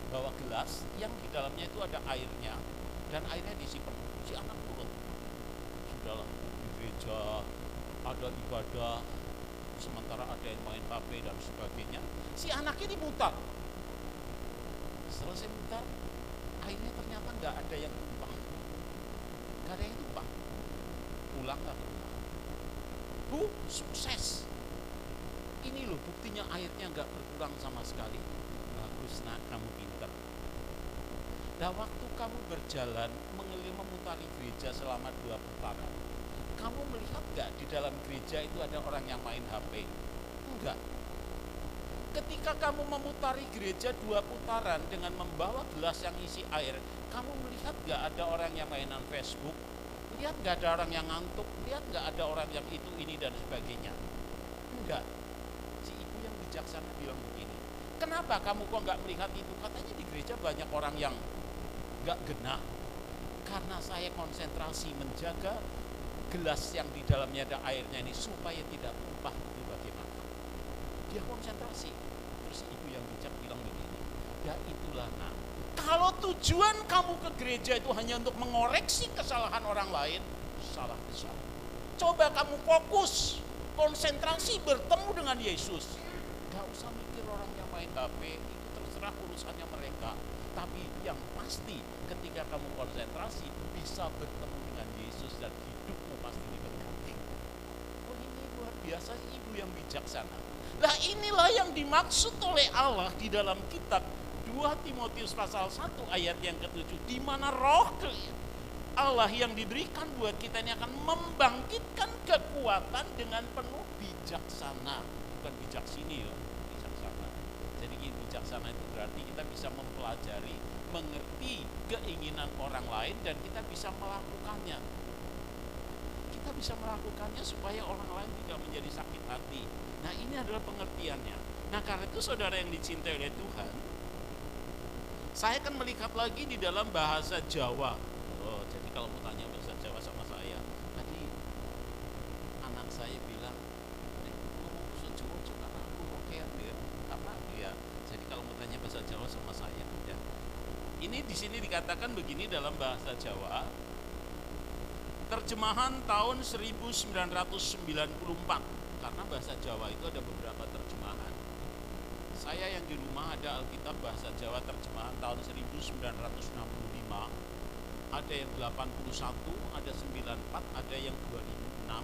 Bawa gelas yang di dalamnya itu ada airnya, dan airnya diisi penuh. Si anak turun. Sudahlah, di gereja ada ibadah, sementara ada yang main HP dan sebagainya. Si anak ini mutar. Selesai mutar, airnya ternyata nggak ada yang tumpah. Nggak ada yang tumpah. Pulang nggak pernah. Bu, sukses. Ini loh buktinya airnya nggak berkurang sama sekali. Bagus nak, kamu pintar. Nah, waktu kamu berjalan mengelilingi memutari gereja selama 2 putaran, kamu melihat gak di dalam gereja itu ada orang yang main HP? Enggak. Ketika kamu memutari gereja 2 putaran dengan membawa gelas yang isi air, kamu melihat gak ada orang yang mainan Facebook? Lihat gak ada orang yang ngantuk? Lihat gak ada orang yang itu, ini, dan sebagainya? Enggak. Si ibu yang bijaksana bilang begini, kenapa kamu kok gak melihat itu? Katanya di gereja banyak orang yang gak genah. Karena saya konsentrasi menjaga gelas yang di dalamnya ada airnya ini supaya tidak tumpah. Itu bagaimana? Dia konsentrasi. Terus ibu yang bijak bilang begini, ya itulah nak, kalau tujuan kamu ke gereja itu hanya untuk mengoreksi kesalahan orang lain, salah besar. Coba kamu fokus, konsentrasi bertemu dengan Yesus. Gak usah mikir orang yang main HP, itu terserah urusannya mereka. Tapi yang pasti ketika kamu konsentrasi bisa bertemu dengan Yesus dan hidupmu pasti diberkati. Oh, ini luar biasa, ibu yang bijaksana. Nah, inilah yang dimaksud oleh Allah di dalam kitab 2 Timotius pasal 1 ayat yang ke-7, di mana roh Allah yang diberikan buat kita ini akan membangkitkan kekuatan dengan penuh bijaksana. Bukan bijak sini loh, bijaksana. Jadi bijaksana itu berarti kita bisa mempelajari, mengerti keinginan orang lain dan kita bisa melakukannya. Kita bisa melakukannya supaya orang lain tidak menjadi sakit hati. Nah, ini adalah pengertiannya. Nah, karena itu saudara yang dicintai oleh Tuhan, saya akan melihat lagi di dalam bahasa Jawa. Oh, jadi kalau mau tanya bahasa Jawa sama saya, tadi anak saya bilang, ngomong bahasa Jawa juga aku oke ya, apa ya. Jadi kalau mau tanya bahasa Jawa sama saya, ya. Ini di sini dikatakan begini dalam bahasa Jawa, terjemahan tahun 1994. Karena bahasa Jawa itu ada beberapa terjemahan. Saya yang di rumah ada Alkitab bahasa Jawa terjemahan tahun 1965, ada yang 81, ada 94, ada yang 2006.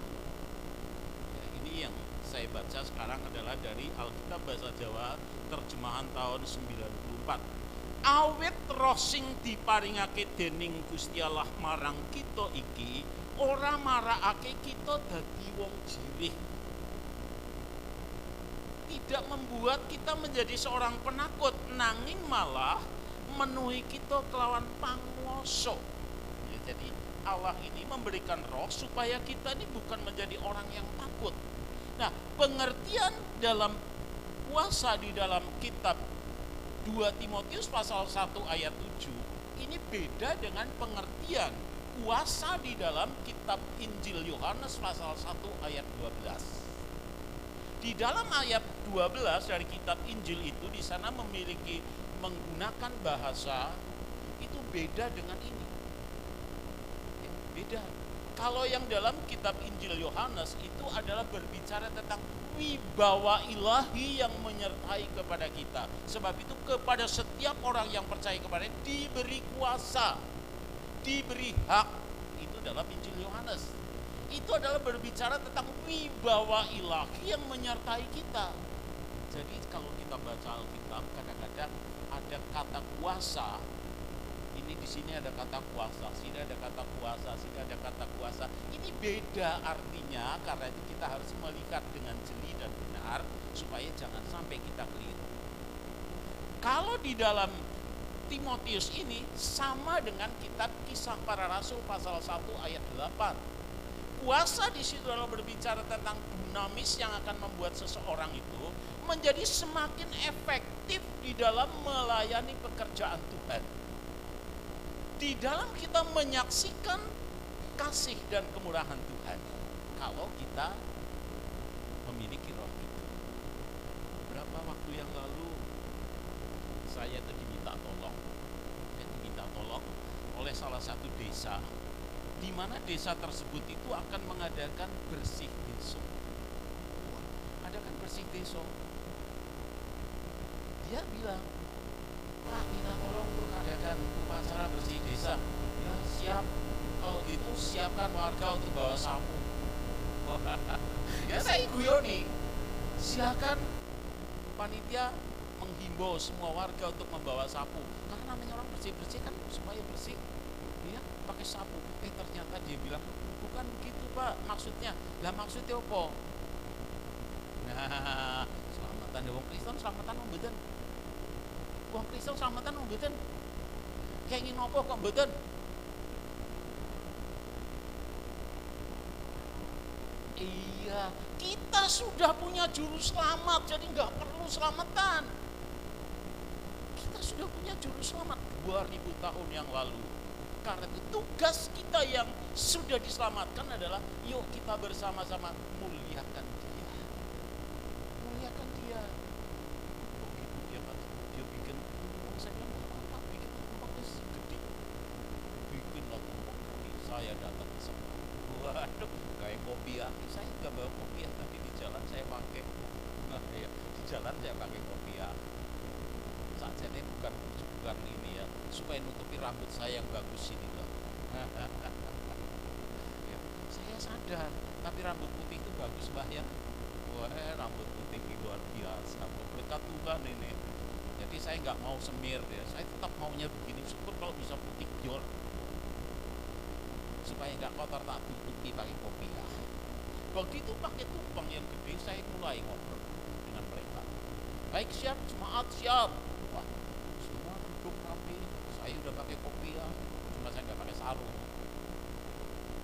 Ya, ini yang saya baca sekarang adalah dari Alkitab bahasa Jawa terjemahan tahun 94. Awit roh sing diparingake dening Gusti Allah marang kita iki ora marakake kita dadi wong jirih. Tidak membuat kita menjadi seorang penakut, nanging malah menuhi kita kelawan panguwasa. Ya, jadi Allah ini memberikan roh supaya kita ini bukan menjadi orang yang takut. Nah, pengertian dalam kuasa di dalam kitab 2 Timotius pasal 1 ayat 7 ini beda dengan pengertian kuasa di dalam kitab Injil Yohanes pasal 1 ayat 12. Di dalam ayat 12 dari kitab Injil itu di sana memiliki menggunakan bahasa itu beda dengan ini. Ya, beda. Kalau yang dalam kitab Injil Yohanes itu adalah berbicara tentang wibawa ilahi yang menyertai kepada kita. Sebab itu kepada setiap orang yang percaya kepada diberi kuasa. diberi hak. Itu dalam Injil Yohanes. Itu adalah berbicara tentang wibawa ilahi yang menyertai kita. Jadi kalau kita baca Alkitab, kadang-kadang ada kata kuasa. Ini di sini ada kata kuasa, sini ada kata kuasa, sini ada kata kuasa. Ini beda artinya, karena itu kita harus melihat dengan jeli dan benar supaya jangan sampai kita keliru. Kalau di dalam Timotius ini sama dengan kitab Kisah Para Rasul pasal 1 ayat 8. Kuasa di situ adalah berbicara tentang dinamis yang akan membuat seseorang itu menjadi semakin efektif di dalam melayani pekerjaan Tuhan. Di dalam kita menyaksikan kasih dan kemurahan Tuhan. Kalau kita memiliki roh itu. Beberapa waktu yang lalu saya itu diminta tolong oleh salah satu desa, di mana desa tersebut itu akan mengadakan bersih desa. Adakan bersih desa. Dia bilang, Pak, minta tolong untuk adakan upacara bersih desa. Ya siap. Kalau gitu siapkan warga untuk bawa sapu. Ya saya guyoni. Silakan panitia menghimbau semua warga untuk membawa sapu. Karena namanya orang bersih-bersih kan supaya bersih. Ya, pakai sapu. Ternyata dia bilang, bukan begitu Pak maksudnya. Lah maksudnya apa? Nah, selamatan wong Kristen, selamatan wong mboten. Wong Kristen selamatan wong mboten. Kenging apa kok mboten? Iya, kita sudah punya juru selamat, jadi nggak perlu selamatan. Kita sudah punya juru selamat 2000 tahun yang lalu. Karena itu tugas kita yang sudah diselamatkan adalah yuk kita bersama-sama muliakan dia. Muliakan dia. Begitu dia bikin, saya bilang, apa bikin tumpeng gede. Bikin lah tumpeng gede, saya datang ke sana. Waduh, kayak kopiah. Saya juga bawa kopiah, tapi di jalan saya pakai. Nah, ya, di jalan saya pakai kopiah. Saat ini bukan ini ya, supaya nutupi rambut saya yang bagus ini loh. Ya, saya sadar, tapi rambut putih itu bagus Mbah ya. Wah, rambut putih ini luar biasa, berkat Tuhan ini. Jadi saya nggak mau semir ya, saya tetap maunya begini. Syukur kalau bisa putih jor, supaya nggak kotor tak tutupi pakai kopiah. Begitu pakai tumpeng yang gede, saya mulai ngobrol dengan mereka. Baik siap, jemaat siap. Wah, semua duduk rapi. Saya udah pakai kopiah, cuma saya nggak pakai sarung.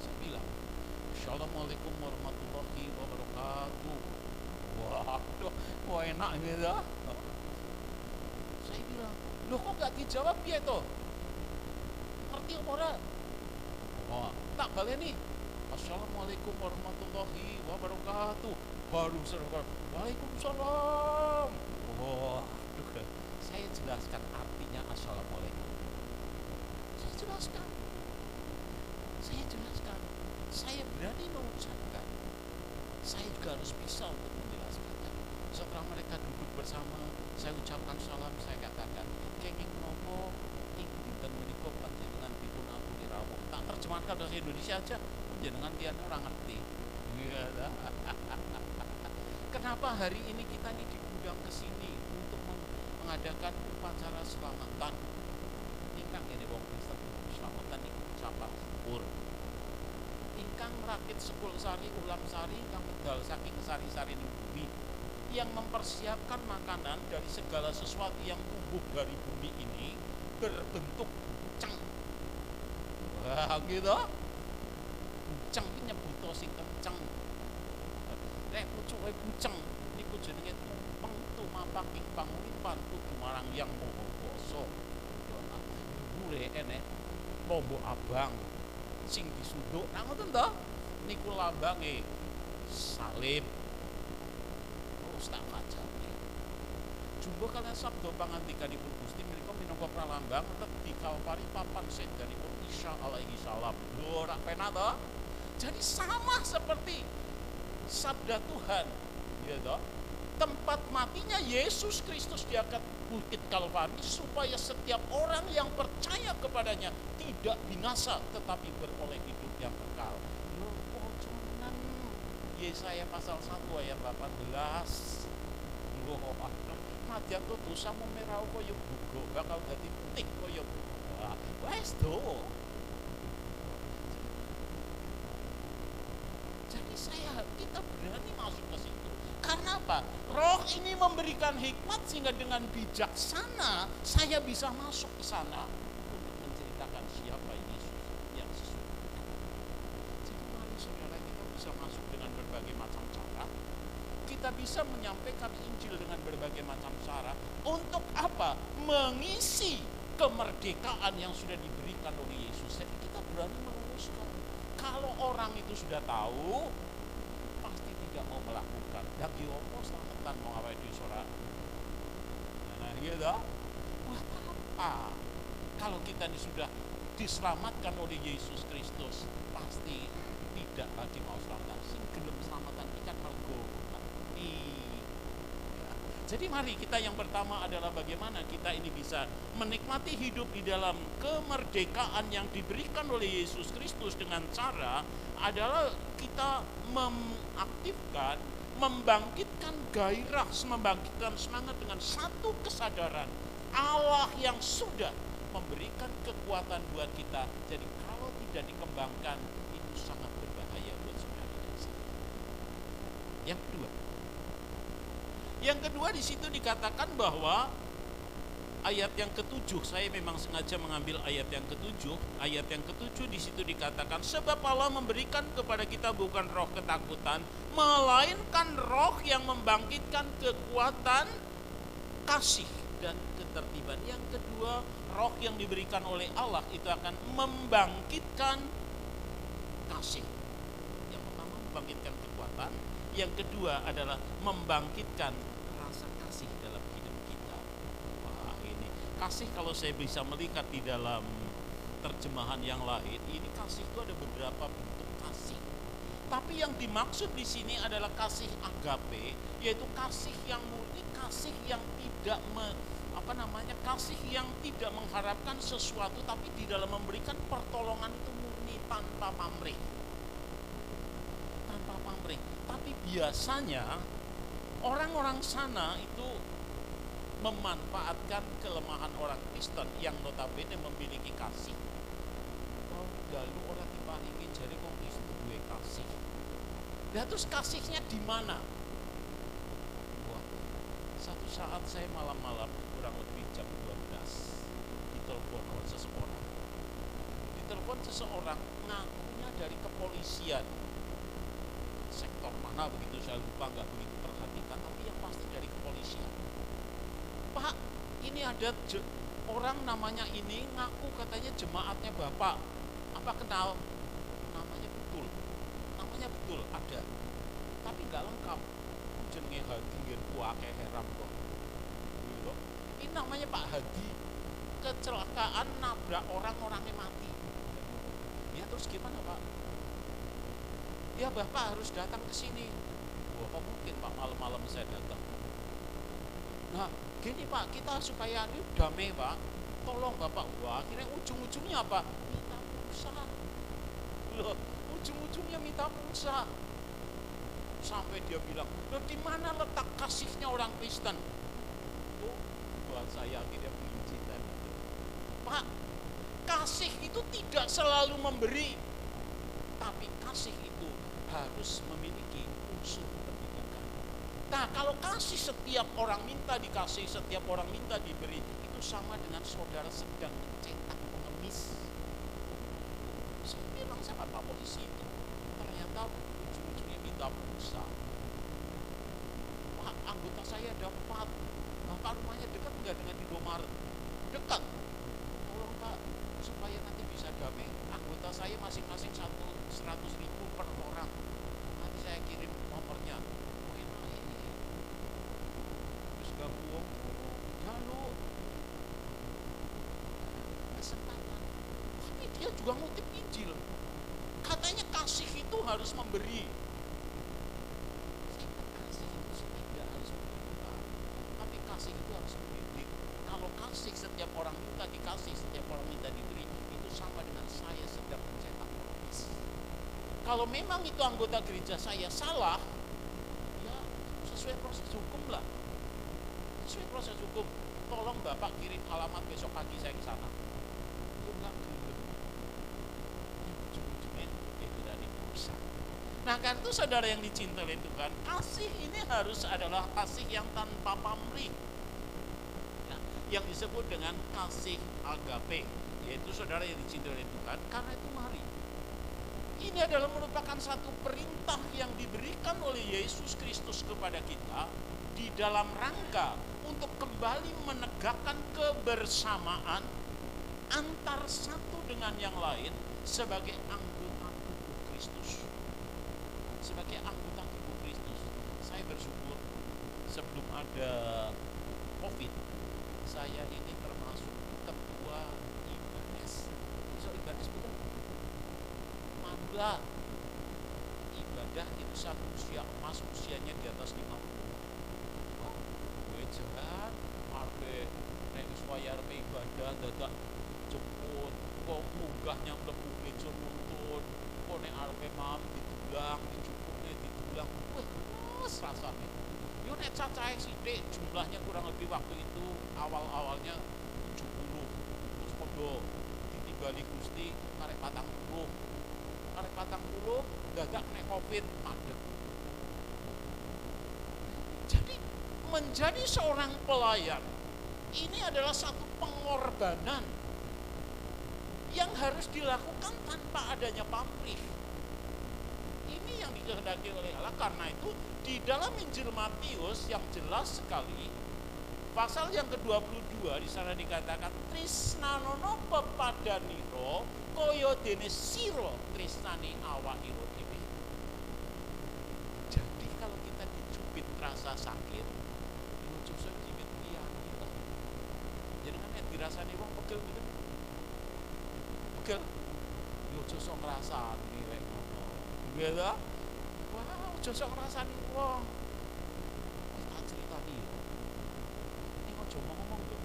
Saya bilang, Assalamualaikum warahmatullahi wabarakatuh. Waduh, kok enak gitu. Saya bilang, loh kok nggak dijawab ya toh? Ngerti orang? Oh, tak baleni. Assalamualaikum warahmatullahi wabarakatuh. Baru serba, Waalaikumsalam. Oh, saya jelaskan artinya Assalamualaikum. Saya jelaskan. Saya berani mengucapkan. Saya juga harus bisa untuk menjelaskannya. Setelah mereka duduk bersama, saya ucapkan salam, saya katakan, kenging nopo ing dinten menika panjenengan dipun ampuni rawuh. Tak terjemahkan bahasa Indonesia aja, panjenengan tiada orang ngerti. Kenapa hari ini kita ini diundang ke sini untuk mengadakan upacara selamatan? Ingkang ini wong Kristen selamatan niku siapa? Pur. Ingkang rakit sepul sari ulam sari ingkang medal saking sari-sari bumi, yang mempersiapkan makanan dari segala sesuatu yang tumbuh dari bumi ini berbentuk buceng. Wah, gitu. Buceng iki nyebuto sing kenceng. Nek pucuke buceng niku jenenge tumpeng tumapak ing panguripan kudu marang yang maha kuwasa. Dhuwure ene lombok abang sing disunduk nang ngoten to niku lambange salib. Terus tak macane. Jumbo kalian sabda pangandikanipun Gusti menika minangka pralambang di Kalvari papan sedanipun Isa alaihi salam. Lho ora penak to? Jadi sama seperti sabda Tuhan, ya toh? tempat matinya Yesus Kristus di atas bukit Kalvari, supaya setiap orang yang percaya kepadanya tidak binasa tetapi beroleh hidup yang kekal. Loh, cuman Yesaya pasal 1 ayat 18. Loh, madyan to dosamu merau kaya bugo, bakal dadi putih kaya bugo. Wes do. Jadi kita berani masuk ke situ. Karena apa? Roh ini memberikan hikmat sehingga dengan bijaksana saya bisa masuk ke sana untuk menceritakan siapa Yesus yang sesungguhnya. Jadi mari saudara, kita bisa masuk dengan berbagai macam cara. Kita bisa menyampaikan Injil dengan berbagai macam cara. Untuk apa? Mengisi kemerdekaan yang sudah diberikan oleh Yesus. Jadi kita berani meluruskan. Kalau orang itu sudah tahu, pasti tidak mau melakukan. Dagi opo selamatan mau apa di suara. Nah, gitu. Buat apa? Kalau kita ini sudah diselamatkan oleh Yesus Kristus, pasti tidak lagi mau selamat. Sing gelem selamatan ikan mergo. Jadi mari kita yang pertama adalah bagaimana kita ini bisa menikmati hidup di dalam kemerdekaan yang diberikan oleh Yesus Kristus dengan cara adalah kita mengaktifkan, membangkitkan gairah, membangkitkan semangat dengan satu kesadaran Allah yang sudah memberikan kekuatan buat kita. Jadi kalau tidak dikembangkan itu sangat berbahaya buat saudara. Yang kedua di situ dikatakan bahwa ayat yang ketujuh, saya memang sengaja mengambil ayat yang ketujuh. Ayat yang ketujuh di situ dikatakan, sebab Allah memberikan kepada kita bukan roh ketakutan, melainkan roh yang membangkitkan kekuatan, kasih dan ketertiban. Yang kedua, roh yang diberikan oleh Allah itu akan membangkitkan kasih. Yang pertama membangkitkan kekuatan, yang kedua adalah membangkitkan rasa kasih dalam hidup kita. Wah, ini kasih kalau saya bisa melihat di dalam terjemahan yang lain, ini kasih itu ada beberapa bentuk kasih. Tapi yang dimaksud di sini adalah kasih agape, yaitu kasih yang murni, kasih yang tidak kasih yang tidak mengharapkan sesuatu, tapi di dalam memberikan pertolongan itu murni tanpa pamrih. Tapi biasanya orang-orang sana itu memanfaatkan kelemahan orang Kristen yang notabene memiliki kasih. Kalau dalu orang diparingi jari kok Kristen duwe kasih. Nah, terus kasihnya di mana? Wah, satu saat saya malam-malam kurang lebih jam 12 ditelepon oleh seseorang. Ditelepon seseorang ngakunya dari kepolisian. Sektor mana begitu saya lupa, nggak begitu perhatikan, tapi yang pasti dari kepolisian. Pak, ini ada orang namanya ini ngaku katanya jemaatnya Bapak. Apa kenal? Namanya betul ada, tapi nggak lengkap. Jenenge Hadi ngen kuake heram kok. Ini namanya Pak Hadi, kecelakaan nabrak orang-orangnya mati. Ya terus gimana Pak? Ya Bapak harus datang ke sini. Wah, kok mungkin Pak malam-malam saya datang. Nah, gini Pak, kita supaya ini damai Pak, tolong Bapak. Wah, akhirnya ujung-ujungnya apa? Minta pulsa. Loh, ujung-ujungnya minta pulsa. Sampai dia bilang, loh di mana letak kasihnya orang Kristen? Oh, buat saya akhirnya benci tadi. Pak, kasih itu tidak selalu memberi, tapi kasih itu harus memiliki unsur pendidikan. Nah, kalau kasih setiap orang minta dikasih, setiap orang minta diberi, itu sama dengan saudara sedang mencetak pengemis. Saya bilang sama Pak Polisi itu, ternyata ujung-ujungnya minta pulsa. Pak, anggota saya ada 4, Bapak rumahnya dekat enggak dengan Indomaret? Dekat. Tolong Pak, supaya nanti bisa damai, anggota saya masing-masing 100.000 per orang. Nanti saya kirim nomornya. Oh enak ini. Terus gabung. Lalu kesempatan. Tapi dia juga ngutip Injil. Katanya kasih itu harus memberi. Kasih itu tidak harus memberi. harus mendidik. Kalau kasih, setiap orang minta dikasih, setiap orang minta diberi, itu sama dengan saya sedang mencetak rodas. Kalau memang itu anggota gereja saya salah, ya sesuai proses hukum lah. Sesuai proses hukum. Tolong Bapak kirim alamat besok pagi saya ke sana. Itu enggak gelem. Yang ujung-ujungnya itu dari dosa. Nah, karena itu saudara yang dicintai oleh Tuhan, kasih ini harus adalah kasih yang tanpa pamrih. Ya, yang disebut dengan kasih agape, yaitu saudara yang dicintai oleh Tuhan. Karena itu mari. Ini adalah merupakan satu perintah yang diberikan oleh Yesus Kristus kepada kita di dalam rangka untuk kembali menegakkan kebersamaan antar satu dengan yang lain sebagai anggota tubuh Kristus. Sebagai anggota tubuh Kristus, saya bersyukur sebelum ada COVID, saya ini termasuk ketua Ibanes. So, Ibanes betul? Manula. Ibadah itu satu usia emas, usianya di atas 50. Gue jalan, arpe nek wis wayah arpe ibadah dadak jemput, kok munggahnya mlebu gereja nuntun, kok nek arpe mam ditulang, dicukupnya ditulang. Wes rasane. Yo nek cacahe sithik jumlahnya kurang lebih waktu itu awal-awalnya 70. Terus padha ditibali Gusti arek 40. Arek 40 dadak nek Covid padhet. Jadi menjadi seorang pelayan ini adalah satu pengorbanan yang harus dilakukan tanpa adanya pamrih. Ini yang dikehendaki oleh Allah. Karena itu di dalam Injil Matius yang jelas sekali pasal yang ke-22 di sana dikatakan trisnanono pepadaniro kaya dene sira trisnani awakira dhewe. Jadi kalau kita dicubit rasa sakit, lucu saya cubit liyane to. Jenengan nek dirasani wong pegel gitu. Pegel. Lucu sok ngrasani lek ngono. Nggih to? Wah, ojo sok ngrasani wong. Tak critani yo. Ning ojo ngomong to.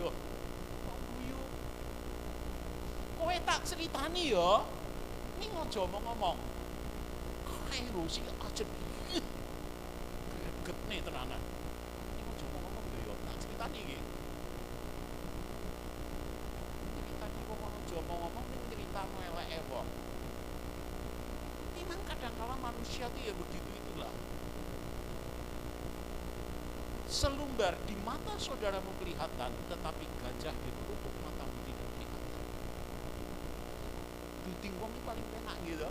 Loh, kok guyu? Kowe tak critani yo. Ning ojo ngomong. Kae sing aja gregetne tenanan. Ning ojo ngomong lho yo, tak critani iki. Critani kok ojo ngomong ning cerita eleke wong. Memang kadang-kala manusia itu ya begitu itulah. Selumbar di mata saudaramu kelihatan, tetapi gajah di pelupuk matamu tidak kelihatan. Duding wong ini paling enak gitu.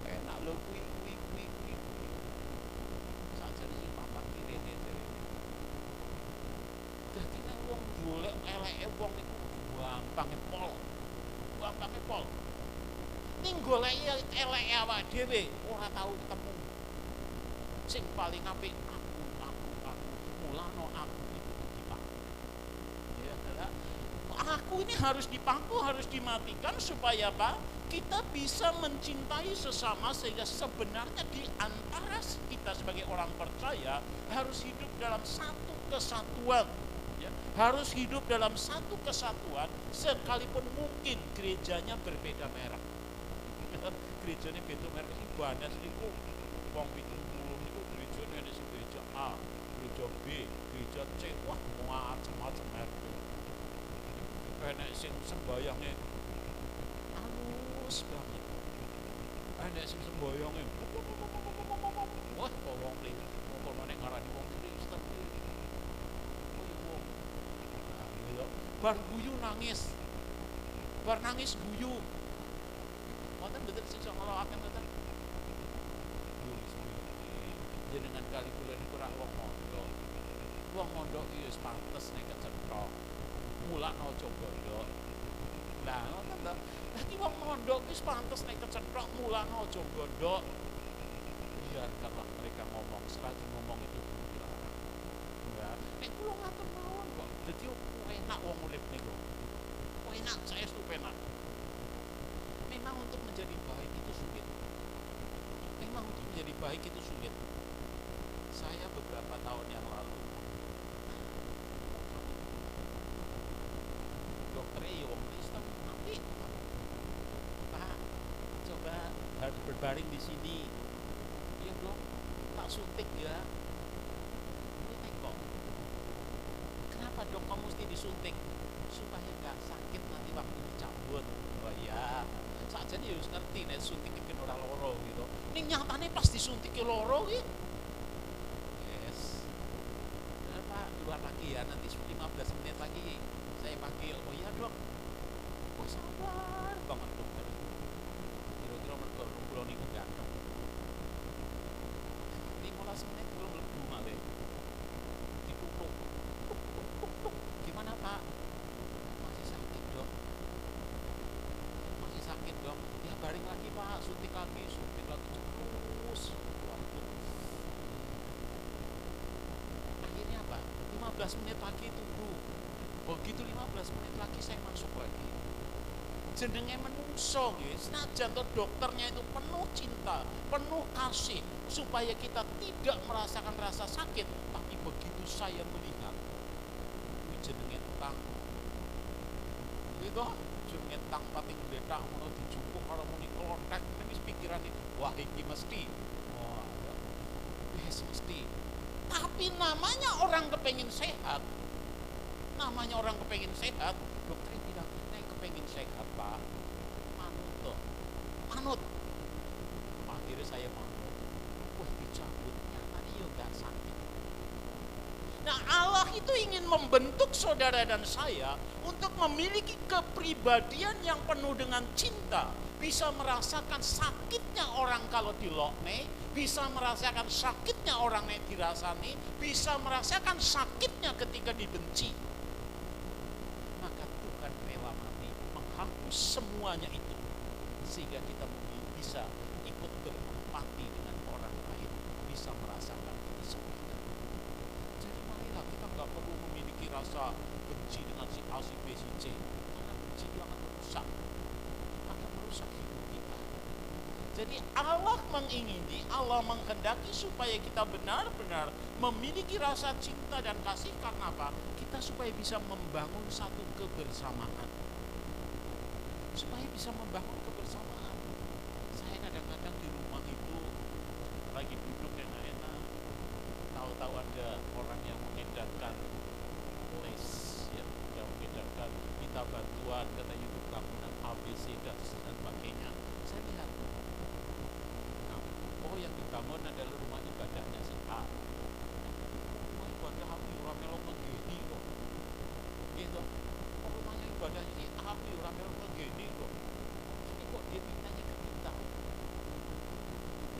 Enak lho kuwi. Sajane sing papat kirene dhewe. Dadi nek wong golek eleke wong iku gampange pol. Ning goleki eleke awak dhewe ora tau ketemu. Sing paling apik aku. Mulane aku itu dipaku. Ya, aku ini harus dipaku, harus dimatikan supaya apa? Kita bisa mencintai sesama sehingga sebenarnya di antara kita sebagai orang percaya harus hidup dalam satu kesatuan. Ya, harus hidup dalam satu kesatuan sekalipun mungkin gerejanya berbeda merek. Gerejanya beda merek sing Ibanes niku wong 70 niku gerejane ada sing gereja A, gereja B, gereja C, wah macam-macam merek. Enek sing sembayange halus banget. Enek sing sembayange wah wong mriki kok nek ngarani wong Kristen iki. Oh iya. Bar guyu nangis. Bar nangis guyu. Wonten mboten sing ngelakaken mboten. Jenengan kali kula niku rak wong mondok. Wong mondok iki wis pantes nek kecetok. Mulakno aja gondok. Lah ngoten lho. Dadi wong mondok wis pantes nek kecetok mulakno aja gondok. Biarkanlah mereka ngomong, selagi ngomong itu dilarang. Ya, nek kula ngaten mawon kok. Dadi enak wong urip niku. Enak, saestu penak. Memang untuk menjadi baik itu sulit. Saya beberapa tahun yang lalu, dokternya ya wong Kristen, tapi Pak, coba berbaring di sini. Iya dok, tak suntik ya. Ini tengok. Kenapa dok kamu mesti disuntik? Supaya gak sakit nanti waktu dicabut. Oh iya, saja nih harus ngerti nih suntik bikin orang loro gitu. Ini nyatanya pas disuntik ke loro gitu. Yes. Nah, Pak, keluar lagi ya, nanti 15 menit lagi saya panggil. Oh iya dok. Oh sabar banget dokter. Kira-kira mereka rumpulan itu ganteng. 15 menit belum lebu malih. Ditutup. Gimana Pak? Masih sakit dok. Masih sakit dok. Ya baring lagi Pak, suntik lagi terus. Waduh. Akhirnya apa? 15 menit lagi tunggu. Begitu 15 menit lagi saya masuk lagi. Jenenge menungso nggih, senajan to dokternya itu penuh cinta, penuh kasih supaya kita tidak merasakan rasa sakit, tapi begitu saya melihat kuwi jenenge tang. Gitu, jenenge tang pati gletak ngono dijupuk karo muni klontek, wis pikirane wah iki mesti. Wah, wis mesti. Tapi namanya orang kepengen sehat. Namanya orang kepengen sehat, dokter bilang kepengen sehat Pak, manut toh, manut. Akhirnya saya manut. Wah dicabut, nyatanya ya gak sakit. Nah Allah itu ingin membentuk saudara dan saya untuk memiliki kepribadian yang penuh dengan cinta. Bisa merasakan sakitnya orang kalau dilokne, bisa merasakan sakitnya orang yang dirasani, bisa merasakan sakitnya ketika dibenci. Maka Tuhan rela mati menghapus semuanya itu sehingga kita bisa ikut berempati dengan orang lain, bisa merasakan kesepian. Jadi marilah kita nggak perlu memiliki rasa benci dengan si A, si B, si C, karena benci itu akan merusak hidup kita. Jadi Allah mengingini, Allah menghendaki supaya kita benar-benar memiliki rasa cinta dan kasih. Karena apa? Kita supaya bisa membangun satu kebersamaan. Supaya bisa membangun kebersamaan. Saya kadang-kadang di rumah itu lagi duduk enak-enak, tahu-tahu ada orang yang mengedarkan les, ya, yang mengedarkan minta bantuan, katanya untuk bangunan ABC dan sebagainya. Saya lihat, nah, oh yang dibangun adalah rumah ibadahnya si A. Rumah ibadah aku ramelo menggini kok, gitu. Oh rumahnya ibadahnya si aku ramelo menggini kok. Ini kok dia mintanya ke kita?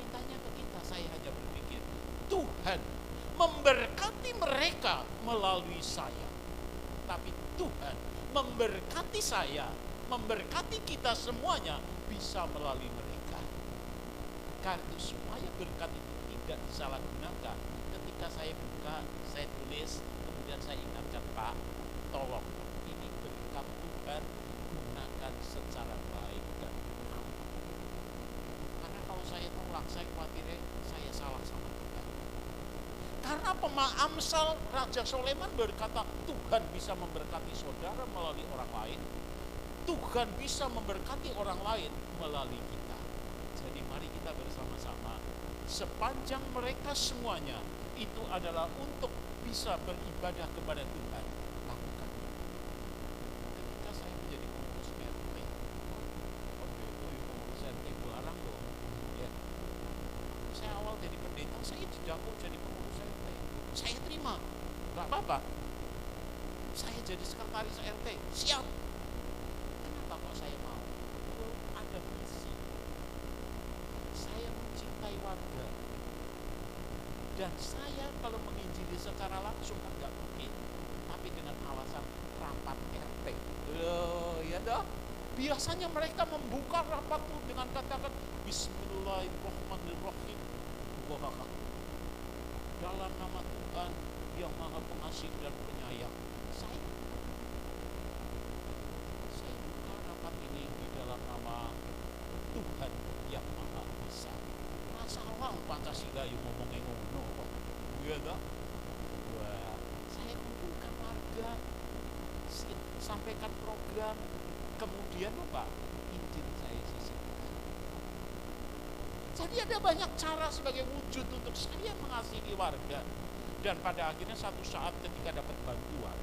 Mintanya ke kita. Saya hanya berpikir, Tuhan memberkati mereka melalui saya. Tapi Tuhan memberkati saya, memberkati kita semuanya bisa melalui mereka. Karena supaya berkat itu tidak disalahgunakan, ketika saya buka, saya tulis, kemudian saya ingatkan, Pak, tolong ini berkat Tuhan, gunakan secara baik dan benar. Karena kalau saya tolak, saya khawatirnya saya salah sama Tuhan. Karena Amsal Raja Soleman berkata, Tuhan bisa memberkati saudara melalui orang lain, Tuhan bisa memberkati orang lain melalui kita. Jadi mari kita bersama-sama, sepanjang mereka semuanya itu adalah untuk bisa beribadah kepada Tuhan, lakukan. Ketika saya menjadi pengurus RT, pengurus RT barang loh, ya. Saya awal jadi pendeta, saya didakwa jadi pengurus RT. Saya terima, nggak apa-apa. Saya jadi sekretaris RT, siap. Kenapa kok saya mau? Ada misi. Saya mencintai warga. Dan saya kalau menginjili secara langsung kan nggak mungkin. Tapi dengan alasan rapat RT. Loh, ya dah. Biasanya mereka membuka rapat dengan katakan Bismillahirrahmanirrahim. Wah, dalam nama Tuhan yang Maha Pengasih dan Penyayang, saya buka rapat ini di dalam nama Tuhan yang Maha Esa. Masa orang Pancasila yang ngomongin ngono kok. gitu. Wah, saya kumpulkan warga, sampaikan program, kemudian apa? Injil saya sisipkan. Jadi ada banyak cara sebagai wujud untuk saya mengasihi warga. Dan pada akhirnya satu saat ketika dapat bantuan,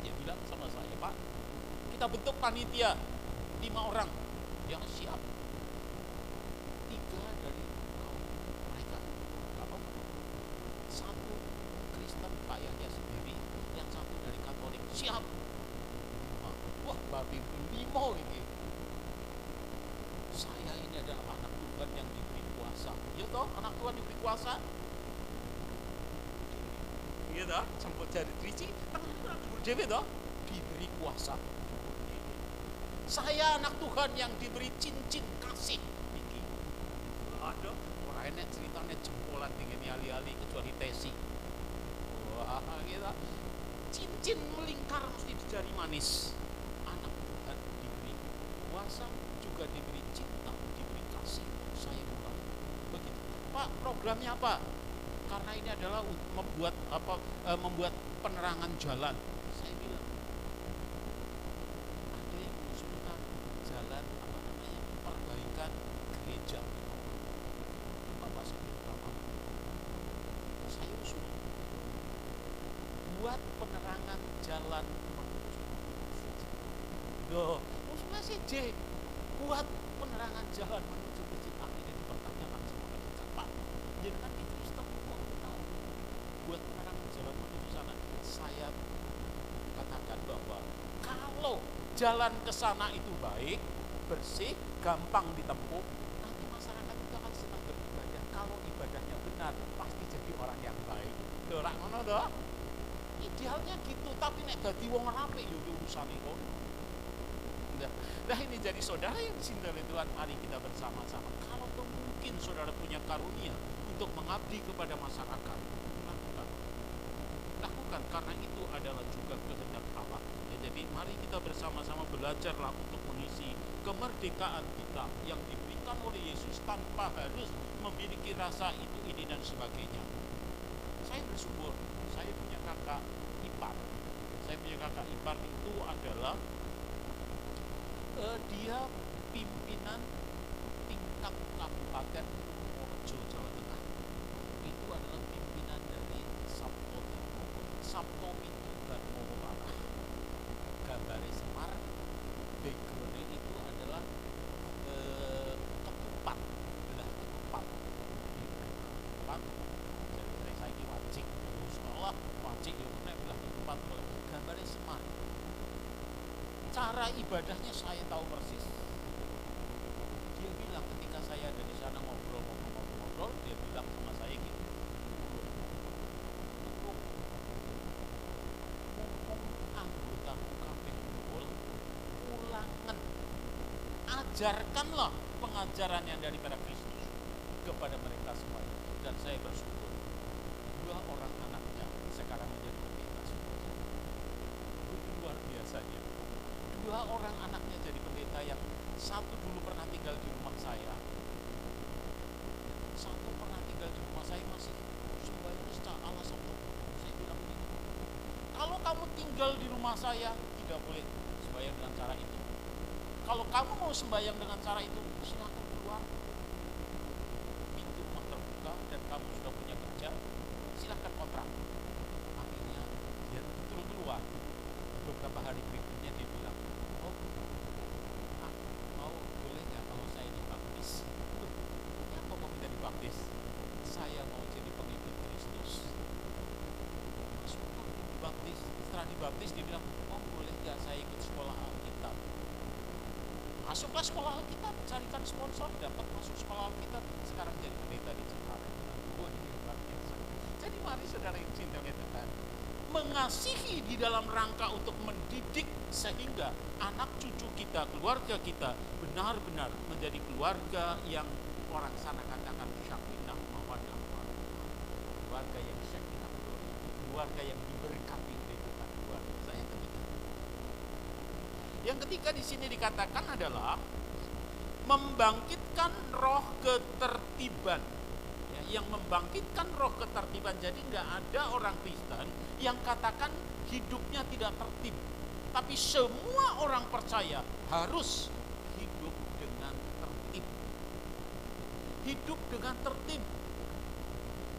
dia bilang sama saya, Pak, kita bentuk panitia 5 orang yang siap. 3 dari kaum mereka, apa? 1 Kristen kayaknya sendiri, yang 1 dari Katolik, siap. Wah, babi limo ini. Saya ini adalah anak Tuhan yang diberi kuasa. Ya toh, anak Tuhan diberi kuasa. Iya toh, sambut jari trici, tengah dewe toh, diberi kuasa. Saya anak Tuhan yang diberi cincin kasih. Iki. Aduh, ora enek ceritane jempolan tinggi ali-ali kecuali tesi. Wah, gitu. Cincin melingkar mesti di jari manis. Anak Tuhan diberi kuasa, juga diberi cinta, diberi kasih. Saya mulai begitu. Pak, programnya apa? Karena ini adalah membuat membuat penerangan jalan. Saya bilang, ada yang mengusulkan jalan perbaikan gereja. Bapak saya bilang, saya usul buat penerangan jalan menuju masjid. Loh, usulnya sih J, buat penerangan jalan menuju masjid. Akhirnya dipertanyakan sama mereka, Pak, jadi kan itu Kristen kok tahu buat penerangan jalan menuju sana. Saya katakan bahwa kalau jalan ke sana itu baik, bersih, gampang ditempuh, nanti masyarakat itu akan senang beribadah. Kalau ibadahnya benar, pasti jadi orang yang baik. Ora ngono toh? Idealnya gitu, tapi nek dadi wong apik yo urusane kok. Nah ini jadi saudara yang dicintai Tuhan, mari kita bersama-sama. Kalau mungkin saudara punya karunia untuk mengabdi kepada masyarakat, lakukan karena itu adalah juga kehendak Allah. Ya, jadi mari kita bersama-sama belajarlah untuk mengisi kemerdekaan kita yang diberikan oleh Yesus tanpa harus memiliki rasa itu, ini dan sebagainya. Saya bersyukur, saya punya kakak ipar. Saya punya kakak ipar itu adalah dia pimpinan tingkat kabupaten Purworejo, Jawa Tengah. Itu adalah pimpinan dari Sabtomi. Sabtomi itu Garmono Parah. Gambare Semar, background itu adalah ketupat, belah ketupat. Ketupat, jadi saya ini wajib, sekolah wajib ya, belah ketupat, Gambare Semar. Cara ibadahnya saya tahu persis. Dia bilang ketika saya ada di sana ngobrol, dia bilang sama saya gitu, anggota kabeh kumpul, ulangan, ajarkanlah pengajaran yang daripada Kristus kepada mereka semua. Dan saya bersyukur 2 orang anaknya sekarang menjadi pendeta semua. Itu luar biasanya. 2 orang anaknya jadi pendeta, yang 1 dulu pernah tinggal di rumah saya, 1 pernah tinggal di rumah saya masih sembahyang secara Allah Sabtu. Saya bilang begini, kalau kamu tinggal di rumah saya tidak boleh sembahyang dengan cara itu. Kalau kamu mau sembahyang dengan cara itu, silakan keluar. Pintu rumah terbuka dan kamu sudah punya kerja, silakan kontrak. Akhirnya dia turun keluar. Beberapa hari berikutnya dia bilang, oh, mau boleh nggak kalau saya dibaptis? Ya, kok mau minta dibaptis? Saya mau jadi pengikut Kristus. Masuk dibaptis. Setelah dibaptis dia bilang, oh boleh nggak saya ikut sekolah Alkitab? Masuklah sekolah Alkitab, carikan sponsor, dapat masuk sekolah Alkitab. Sekarang jadi pendeta di Cengkareng. Wah, ini luar biasa. Jadi mari saudara yang cinta Tuhan, mengasihi di dalam rangka untuk mendidik sehingga anak cucu kita, keluarga kita benar-benar menjadi keluarga yang orang sana katakan syakinah mawaddah warahmah, keluarga yang syakinah, keluarga yang diberkati oleh Tuhan. Saya demikian. Yang ketiga di sini dikatakan adalah membangkitkan roh ketertiban. Ya, yang membangkitkan roh ketertiban. Jadi nggak ada orang Kristen yang katakan hidupnya tidak tertib. Tapi semua orang percaya harus hidup dengan tertib. Hidup dengan tertib.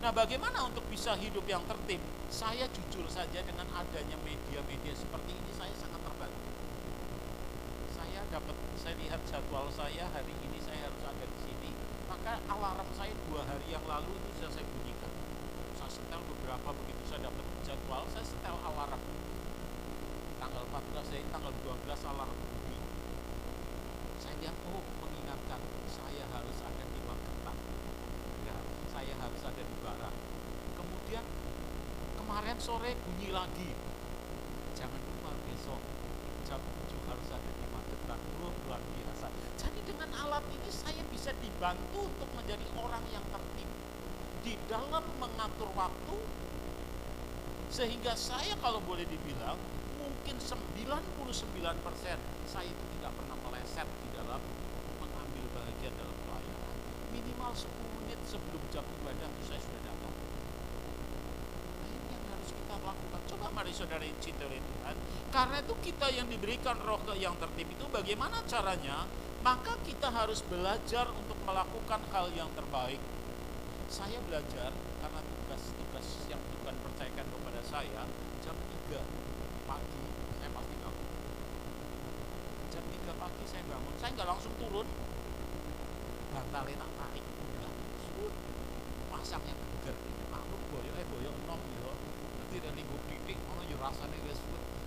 Nah, bagaimana untuk bisa hidup yang tertib? Saya jujur saja, dengan adanya media-media seperti ini saya sangat terbantu. Saya lihat jadwal saya, hari ini saya harus ada di sini. Maka alarm saya 2 hari yang lalu itu sudah saya bunyikan. Saya setel beberapa, begitu saya dapat jadwal, saya setel alarm. Tanggal 14, tanggal 12 alarm bunyi. Saya lihat, mengingatkan saya harus ada di Magetan. Ya, saya harus ada di Barat. Kemudian kemarin sore bunyi lagi. Jangan lupa besok jam 7 harus ada di Magetan. Luar biasa. Jadi dengan alat ini saya bisa dibantu untuk menjadi orang yang tertib di dalam mengatur waktu, sehingga saya kalau boleh dibilang mungkin 99% saya itu tidak pernah meleset di dalam mengambil bagian dalam pelayanan. Minimal 10 menit sebelum jam ibadah itu saya sudah datang. Nah, ini yang harus kita lakukan. Coba mari saudara yang cinta oleh Tuhan, karena itu kita yang diberikan roh yang tertib itu bagaimana caranya? Maka kita harus belajar untuk melakukan hal yang terbaik. Saya belajar karena tugas-tugas yang Tuhan percayakan kepada saya, jam 3 pagi saya pasti bangun. Jam 3 pagi saya bangun, saya nggak langsung turun. Bantalnya tak tarik, udah pasang yang geger. Aku boyok enom gitu. Nanti ada lingkup titik, ono yo rasane wis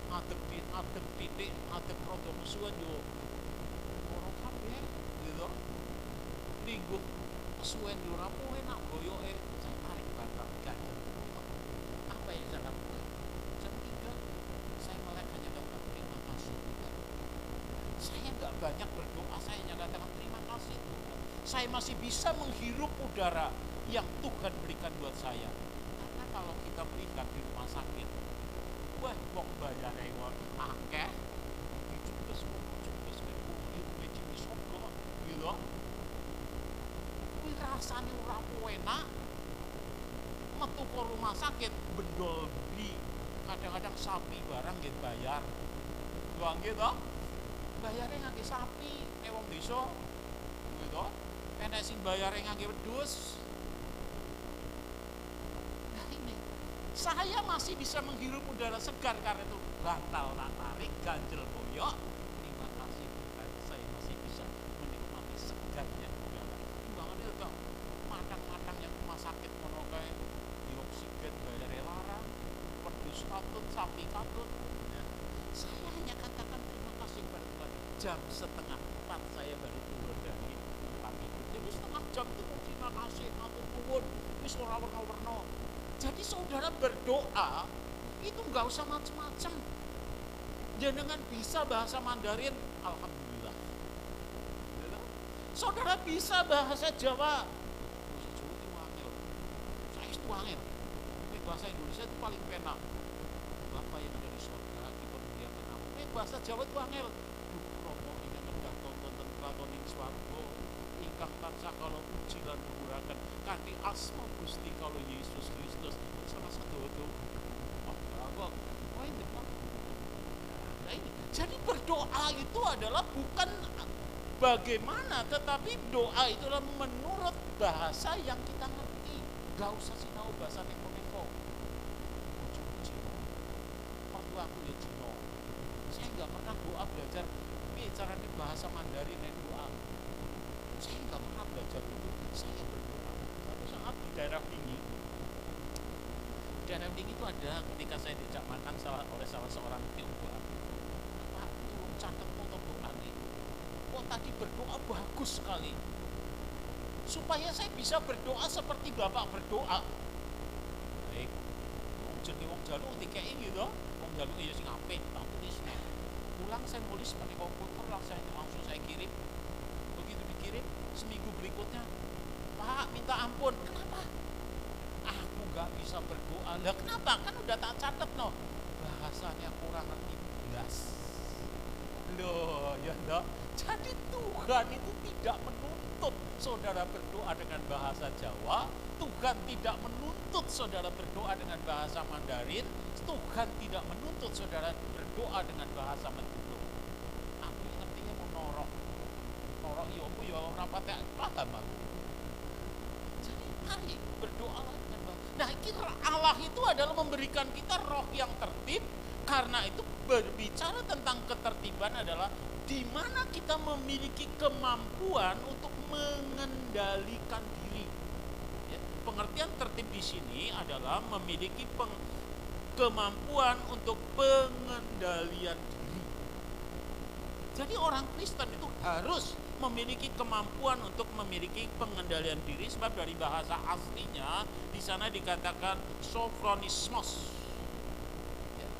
ngadeg titik, ngadeg rodo musuhan yo. Ora kabeh gitu. Lingkup kesuwen yo ora enak boyoke. Saya tarik bantal ganjel. Apa yang saya lakukan? Jam 3 saya melek hanya katakan terima kasih. Saya nggak banyak berdoa, saya hanya katakan terima kasih. Saya masih bisa menghirup udara yang Tuhan berikan buat saya. Karena kalau kita melihat di rumah sakit, wah kok bayarnya akeh, dicubes gitu. Kuwi rasane ora enak. Metu ke rumah sakit bendol beli, kadang-kadang sapi barang nggih bayar. Lho nggih to? Bayare ngangge sapi, wong desa. Gitu. Enek sing bayare ngangge wedhus. Nah ini, saya masih bisa menghirup udara segar karena itu bantal tak tarik, ganjel boyok. Terima kasih Tuhan, saya masih bisa menikmati segarnya udara. Timbangan itu kok matang-matang yang rumah sakit mono kae dioksigen bayare larang, wedhus katut, sapi katut. Nah, saya hanya katakan terima kasih kepada Tuhan. Jam 3:30 saya baru turun dari tempat itu. Jadi setengah jam itu terima kasih, matur nuwun, wis ora werna-werna. Jadi saudara berdoa itu nggak usah macam-macam. Jenengan bisa bahasa Mandarin, alhamdulillah. Saudara bisa bahasa Jawa, bahasa Jawa itu angel. Saya itu angel. Tapi bahasa Indonesia itu paling penak. Bapak yang ada di surga, dipermuliakan nama. Bahasa Jawa itu angel. Tontonin swarga ingkang tansah kala puji lan luhuraken kanthi asma Gusti kala Yesus Kristus salah satu itu. Jadi berdoa itu adalah bukan bagaimana, tetapi doa itulah menurut bahasa yang kita ngerti. Gak usah sinau bahasa neko-neko. Waktu aku ya Cina, saya nggak pernah doa belajar caranya bahasa Mandarin dan doa. Saya nggak pernah belajar itu. Saya berdoa. Suatu saat di daerah tinggi itu ada ketika saya diajak makan oleh salah seorang Tionghoa. Pak, tolong catat foto doa nih. Oh tadi berdoa bagus sekali. Supaya saya bisa berdoa seperti Bapak berdoa. Baik. Wong jaluk dikei gitu. Wong jaluk ya sing apik, tak tulis. Pulang saya nulis pakai komputer, langsung saya kirim. Begitu dikirim, seminggu berikutnya, Pak minta ampun. Kenapa? Aku gak bisa berdoa. Lah kenapa? Kan udah tak catat no. Bahasanya kurang ngerti belas. Loh ya no. Jadi Tuhan itu tidak menuntut menuntut saudara berdoa dengan bahasa Jawa, Tuhan tidak menuntut saudara berdoa dengan bahasa Mandarin, Tuhan tidak menuntut saudara berdoa dengan bahasa Mendulum. Aku ngertinya mau norok ya apa ya ora patek paham aku. Jadi mari berdoalah dengan bahasa. Nah, Allah itu adalah memberikan kita roh yang tertib. Karena itu berbicara tentang ketertiban adalah di mana kita memiliki kemampuan untuk mengendalikan diri. Ya, pengertian tertib di sini adalah memiliki kemampuan untuk pengendalian diri. Jadi orang Kristen itu harus memiliki kemampuan untuk memiliki pengendalian diri, sebab dari bahasa aslinya di sana dikatakan sophronismos.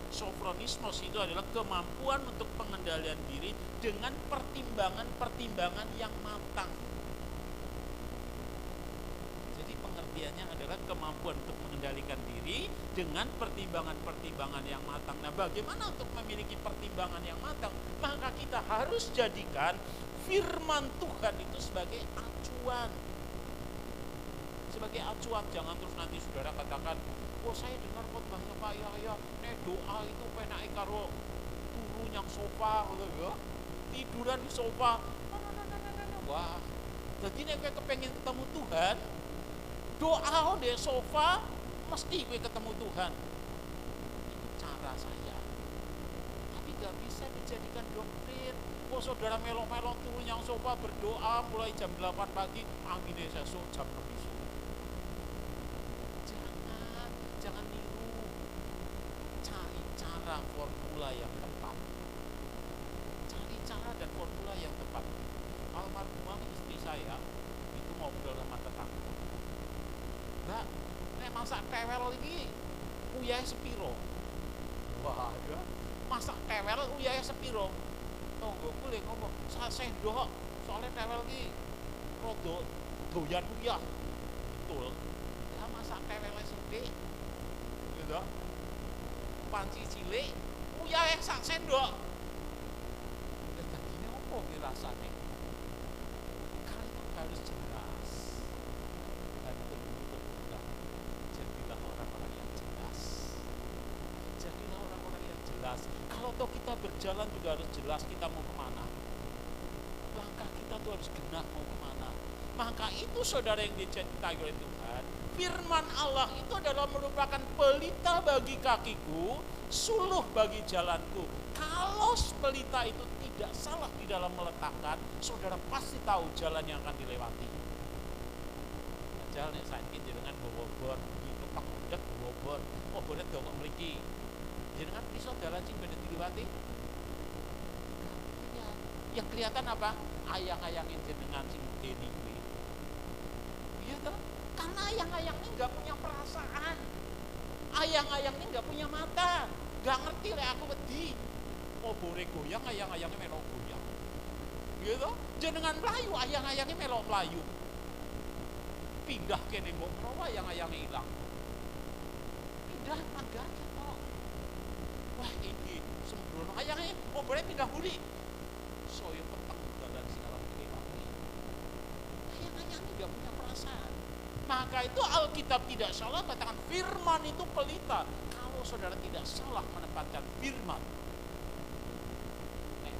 Sophronismos itu adalah kemampuan untuk pengendalian diri dengan pertimbangan-pertimbangan yang matang. Jadi pengertiannya adalah kemampuan untuk mengendalikan diri dengan pertimbangan-pertimbangan yang matang. Nah, bagaimana untuk memiliki pertimbangan yang matang? Maka kita harus jadikan firman Tuhan itu sebagai acuan. Sebagai acuan, jangan terus nanti saudara katakan, oh saya dengar khotbahnya Pak Yahya, doa itu penake karo turu nyang sofa gitu ya. Tiduran di sofa. Wah. Jadi nek kowe kepengin ketemu Tuhan, doa di sofa mesti kowe ketemu Tuhan. Itu cara saya. Tapi gak bisa dijadikan doktrin. Oh saudara melok-melok turu nyang sofa berdoa mulai jam 8 pagi, angine sesuk jam 6 sore. Jangan niru. Cari cara formula yang tepat. Cari cara dan formula yang tepat. Almarhumah istri saya itu ngobrol sama tetangga. Mbak, nek masak tewel iki uyahe sepiro? Wah, ya. Masak tewel uyahe sepiro? Tonggoku le ngomong, "Sak sendok." Soalnya tewel iki rada doyan uyah. Betul. Lah masak tewele sithik gitu. Panci cilik uyahe sak sendok. Dadine opo ki rasane? Karena itu harus jelas. Dan betul-betul jadilah orang-orang yang jelas. Jadilah orang-orang yang jelas. Kalau toh kita berjalan juga harus jelas kita mau kemana. Langkah kita tuh harus genap mau kemana. Maka itu saudara yang dicintai oleh Tuhan, firman Allah itu adalah merupakan pelita bagi kakiku, suluh bagi jalanku. Kalau pelita itu tidak salah di dalam meletakkan, saudara pasti tahu jalan yang akan dilewati. Jalan yang sakit dengan bobor, itu pak udah bobor, bobornya dongok mriki. Jenengan bisa jalan sing bener dilewati. Yang kelihatan apa? Ayang-ayangin jenengan sing deni kuwi. Iya toh? Karena ayang-ayang ini nggak punya perasaan, ayang-ayang ini nggak punya mata, nggak ngerti lek aku wedi. Oh bore goyang, ayang-ayangnya melok goyang. Gitu? Jenengan melayu, ayang-ayangnya melok melayu. Pindah ke nembok rawa, ayang-ayangnya hilang. Pindah tangganya kok. Wah ini sembrono ayangnya. Oh boleh pindah buli. Soyo peteng dan segala macam. Ayang-ayangnya nggak punya perasaan. Maka itu Alkitab tidak salah katakan firman itu pelita. Kalau saudara tidak salah menempatkan firman,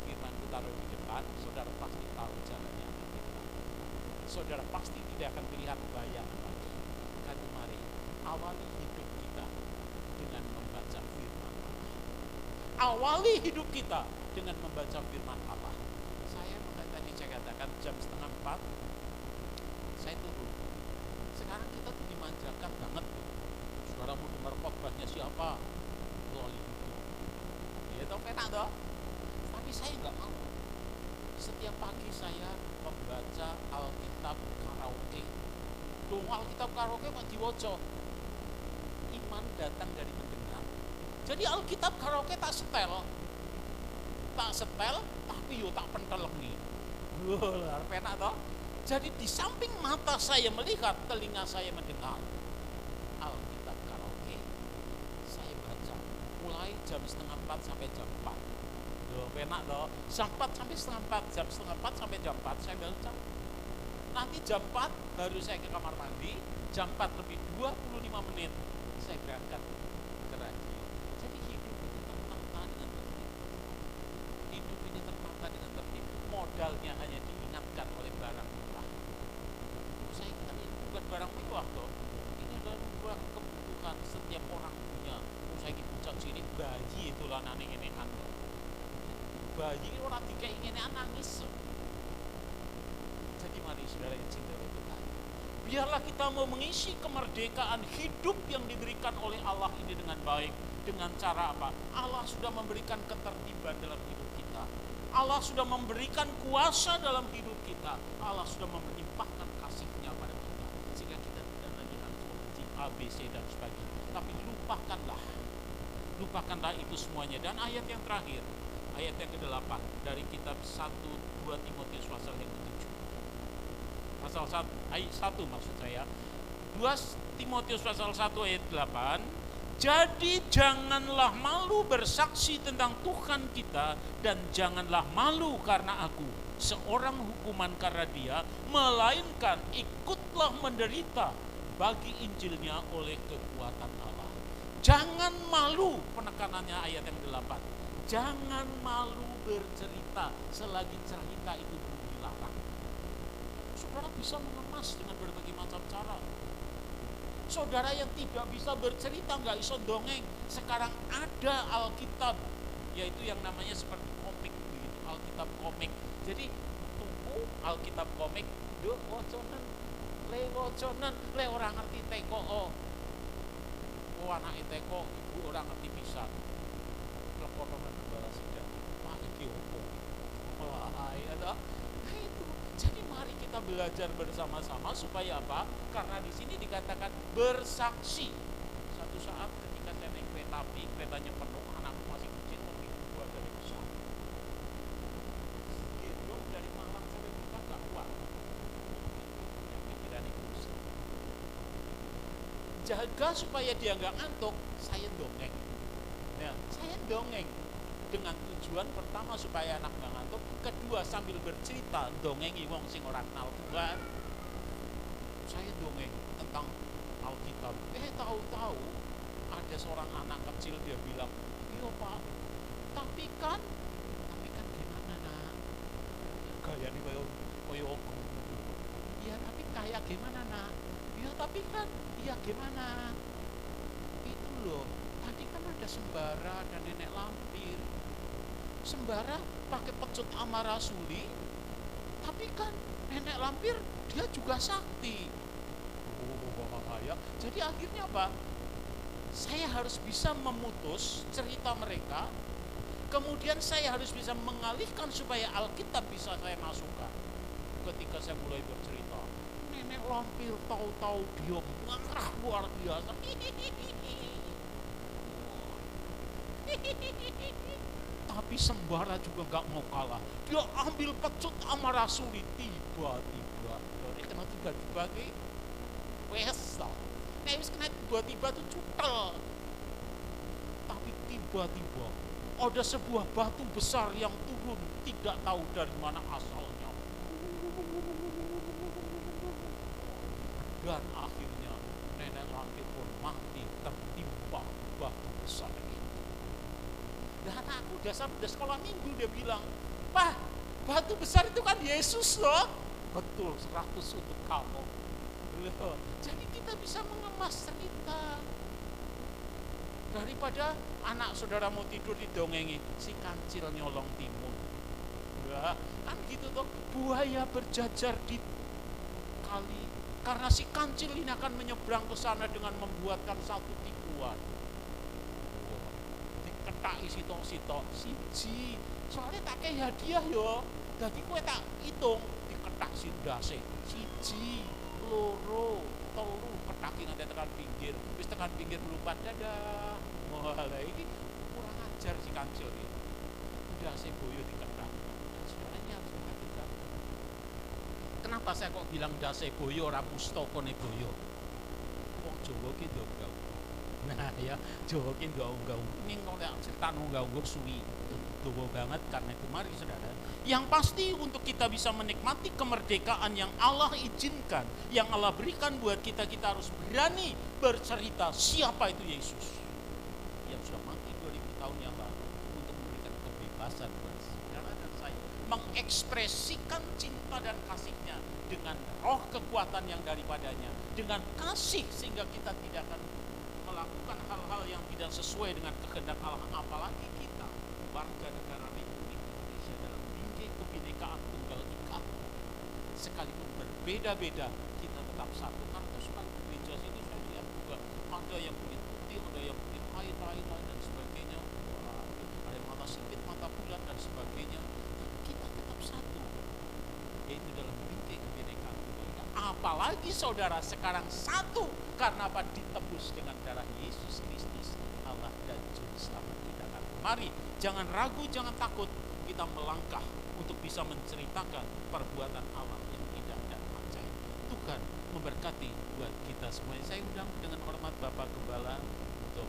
firman itu taruh di depan, saudara pasti tahu jalannya. Saudara pasti tidak akan melihat bayangan lagi. Karena mari awali hidup kita dengan membaca firman Allah. Awali hidup kita dengan membaca firman Allah. Saya katakan jam 3:30 saya turun. Sekarang kita tuh dimanjakan banget tuh. Saudara mau dengar khotbahnya siapa? Loli itu. Ya toh penak toh. Tapi saya nggak mau. Setiap pagi saya membaca Alkitab karaoke. Loh, Alkitab karaoke kok diwaca? Iman datang dari mendengar. Jadi Alkitab karaoke tak setel. Tak setel, tapi yo tak pentelengi. Wah, penak toh. Jadi di samping mata saya melihat, telinga saya mendengar. Alkitab karaoke saya baca mulai jam 3:30 sampai jam 4. Loh, penak loh. Jam 4 sampai setengah 4, jam setengah 4 sampai jam 4 saya baca. Nanti jam 4 baru saya ke kamar mandi, jam 4 lebih 25 menit saya berangkat ke radio. Jadi hidup ini tertata dengan tertib. Hidup ini tertata dengan tertib. Modalnya hanya diingatkan oleh barang mewah. Saya kira ini bukan barang mewah toh. Ini adalah barang kebutuhan setiap orang punya. Saya pucat sini bayi itu lah nane ini anu. Bayi orang dikeinginan nangis. Jadi mari saudara yang cinta oleh Tuhan, biarlah kita mau mengisi kemerdekaan hidup yang diberikan oleh Allah ini dengan baik. Dengan cara apa? Allah sudah memberikan ketertiban dalam hidup kita. Allah sudah memberikan kuasa dalam hidup kita. Allah sudah melimpahkan kasih-Nya pada kita, sehingga kita tidak lagi harus membenci A, B, C dan sebagainya. Tapi lupakanlah itu semuanya. Dan ayat yang terakhir, ayat yang ke-8 dari kitab 1-2 Timotius pasal yang ke-7. Pasal 1, ayat 1 maksud saya. 2 Timotius pasal 1 ayat 8. Jadi janganlah malu bersaksi tentang Tuhan kita, dan janganlah malu karena aku seorang hukuman karena Dia, melainkan ikutlah menderita bagi Injilnya oleh kekuatan Allah. Jangan malu, penekanannya ayat yang ke-8. Jangan malu bercerita selagi cerita itu belum dilarang. Saudara bisa mengemas dengan berbagai macam cara. Saudara yang tidak bisa bercerita, nggak bisa dongeng, sekarang ada Alkitab, yaitu yang namanya seperti komik begitu, Alkitab komik. Jadi tuku Alkitab komik, do woconen, le orang ngerti teko, oh anak teko, ibu orang ngerti bisa. Lepotonan balas tidak, wah iki opo, wah ada. Itu. Jadi mari kita belajar bersama-sama supaya apa? Karena di sini dikatakan bersaksi. Satu saat ketika saya naik kereta api, keretanya penuh, anakku masih kecil, tapi gua dari besar. Gendong dari Malang sampai kita nggak kuat. Pikiran itu. Jaga supaya dia nggak ngantuk, saya dongeng. Nah, saya dongeng dengan tujuan pertama supaya anak nggak ngantuk, kedua sambil bercerita dongengi wong sing ora kenal Tuhan. Saya dongeng tentang Alkitab. Tahu-tahu ada seorang anak kecil, dia bilang, "Iya Pak, tapi kan gimana nak? Gayane koyo iya tapi kayak gimana nak? Iya tapi kan, iya gimana? Itu loh, tadi kan ada sembara dan nenek lampir. Sembara pakai pecut amarasuli, tapi kan nenek lampir dia juga sakti. Ya. Jadi akhirnya apa? Saya harus bisa memutus cerita mereka, kemudian saya harus bisa mengalihkan supaya Alkitab bisa saya masukkan. Ketika saya mulai bercerita, nenek lampir tahu-tahu dia marah luar biasa. Tapi sembara juga nggak mau kalah. Dia ambil pecut amarasuli, tiba-tiba. Jadi kena tiba-tiba ke pesta. Nek wis kena tiba-tiba tuh cutel. Tapi tiba-tiba ada sebuah batu besar yang turun, tidak tahu dari mana asalnya. Dan akhirnya nenek lampir pun mati tertimpa batu besar itu. Dan aku udah sekolah minggu, dia bilang, "Pak, batu besar itu kan Yesus loh." Betul, 100 untuk kamu. Loh, jadi kita bisa mengemas cerita. Daripada anak saudara mau tidur didongengi, si kancil nyolong timun. Ya, kan gitu toh, buaya berjajar di kali. Karena si kancil ini akan menyeberang ke sana dengan membuatkan satu tipuan. Diketai sitok-sitok, siji. Soalnya tak kayak hadiah yo. Jadi kowe tak hitung, diketak sindase, siji, loro, telu, ketaki nganti tekan pinggir. Wis tekan pinggir melumpat, dadah. Wah, ini kurang ajar si kancil ini. Ndase boyo diketak. Sebenarnya harus perhatikan. Kenapa saya kok bilang ndase boyo ora mustakane boyo? Wong Jawa ki ndobrak. Nah ya, Jawa ki gaung-gaung. Ini kalau cerita gaung suwi tubuh banget karena itu mari saudara. Yang pasti untuk kita bisa menikmati kemerdekaan yang Allah izinkan, yang Allah berikan buat kita, kita harus berani bercerita siapa itu Yesus yang sudah mati 2000 tahun yang lalu untuk memberikan kebebasan buat saudara dan saya, mengekspresikan cinta dan kasihnya dengan roh kekuatan yang daripadanya, dengan kasih sehingga kita tidak akan melakukan hal-hal yang tidak sesuai dengan kehendak Allah, apalagi kita warga negara Republik Indonesia dalam bingkai kebinekaan tunggal ika. Sekalipun berbeda-beda, kita tetap satu. Karena sekarang gereja sini saya lihat juga ada yang kulit putih, ada yang kulit air dan sebagainya, ada yang mata sipit, mata bulat dan sebagainya. Tapi kita tetap satu, yaitu dalam bingkai kebinekaan tunggal ika. Apalagi saudara sekarang satu karena apa? Ditebus dengan darah Yesus Kristus, Allah dan Juru Selamat kita. Mari, jangan ragu, jangan takut, kita melangkah untuk bisa menceritakan perbuatan Allah yang indah dan ajaib. Tuhan memberkati buat kita semuanya. Saya undang dengan hormat Bapak Gembala untuk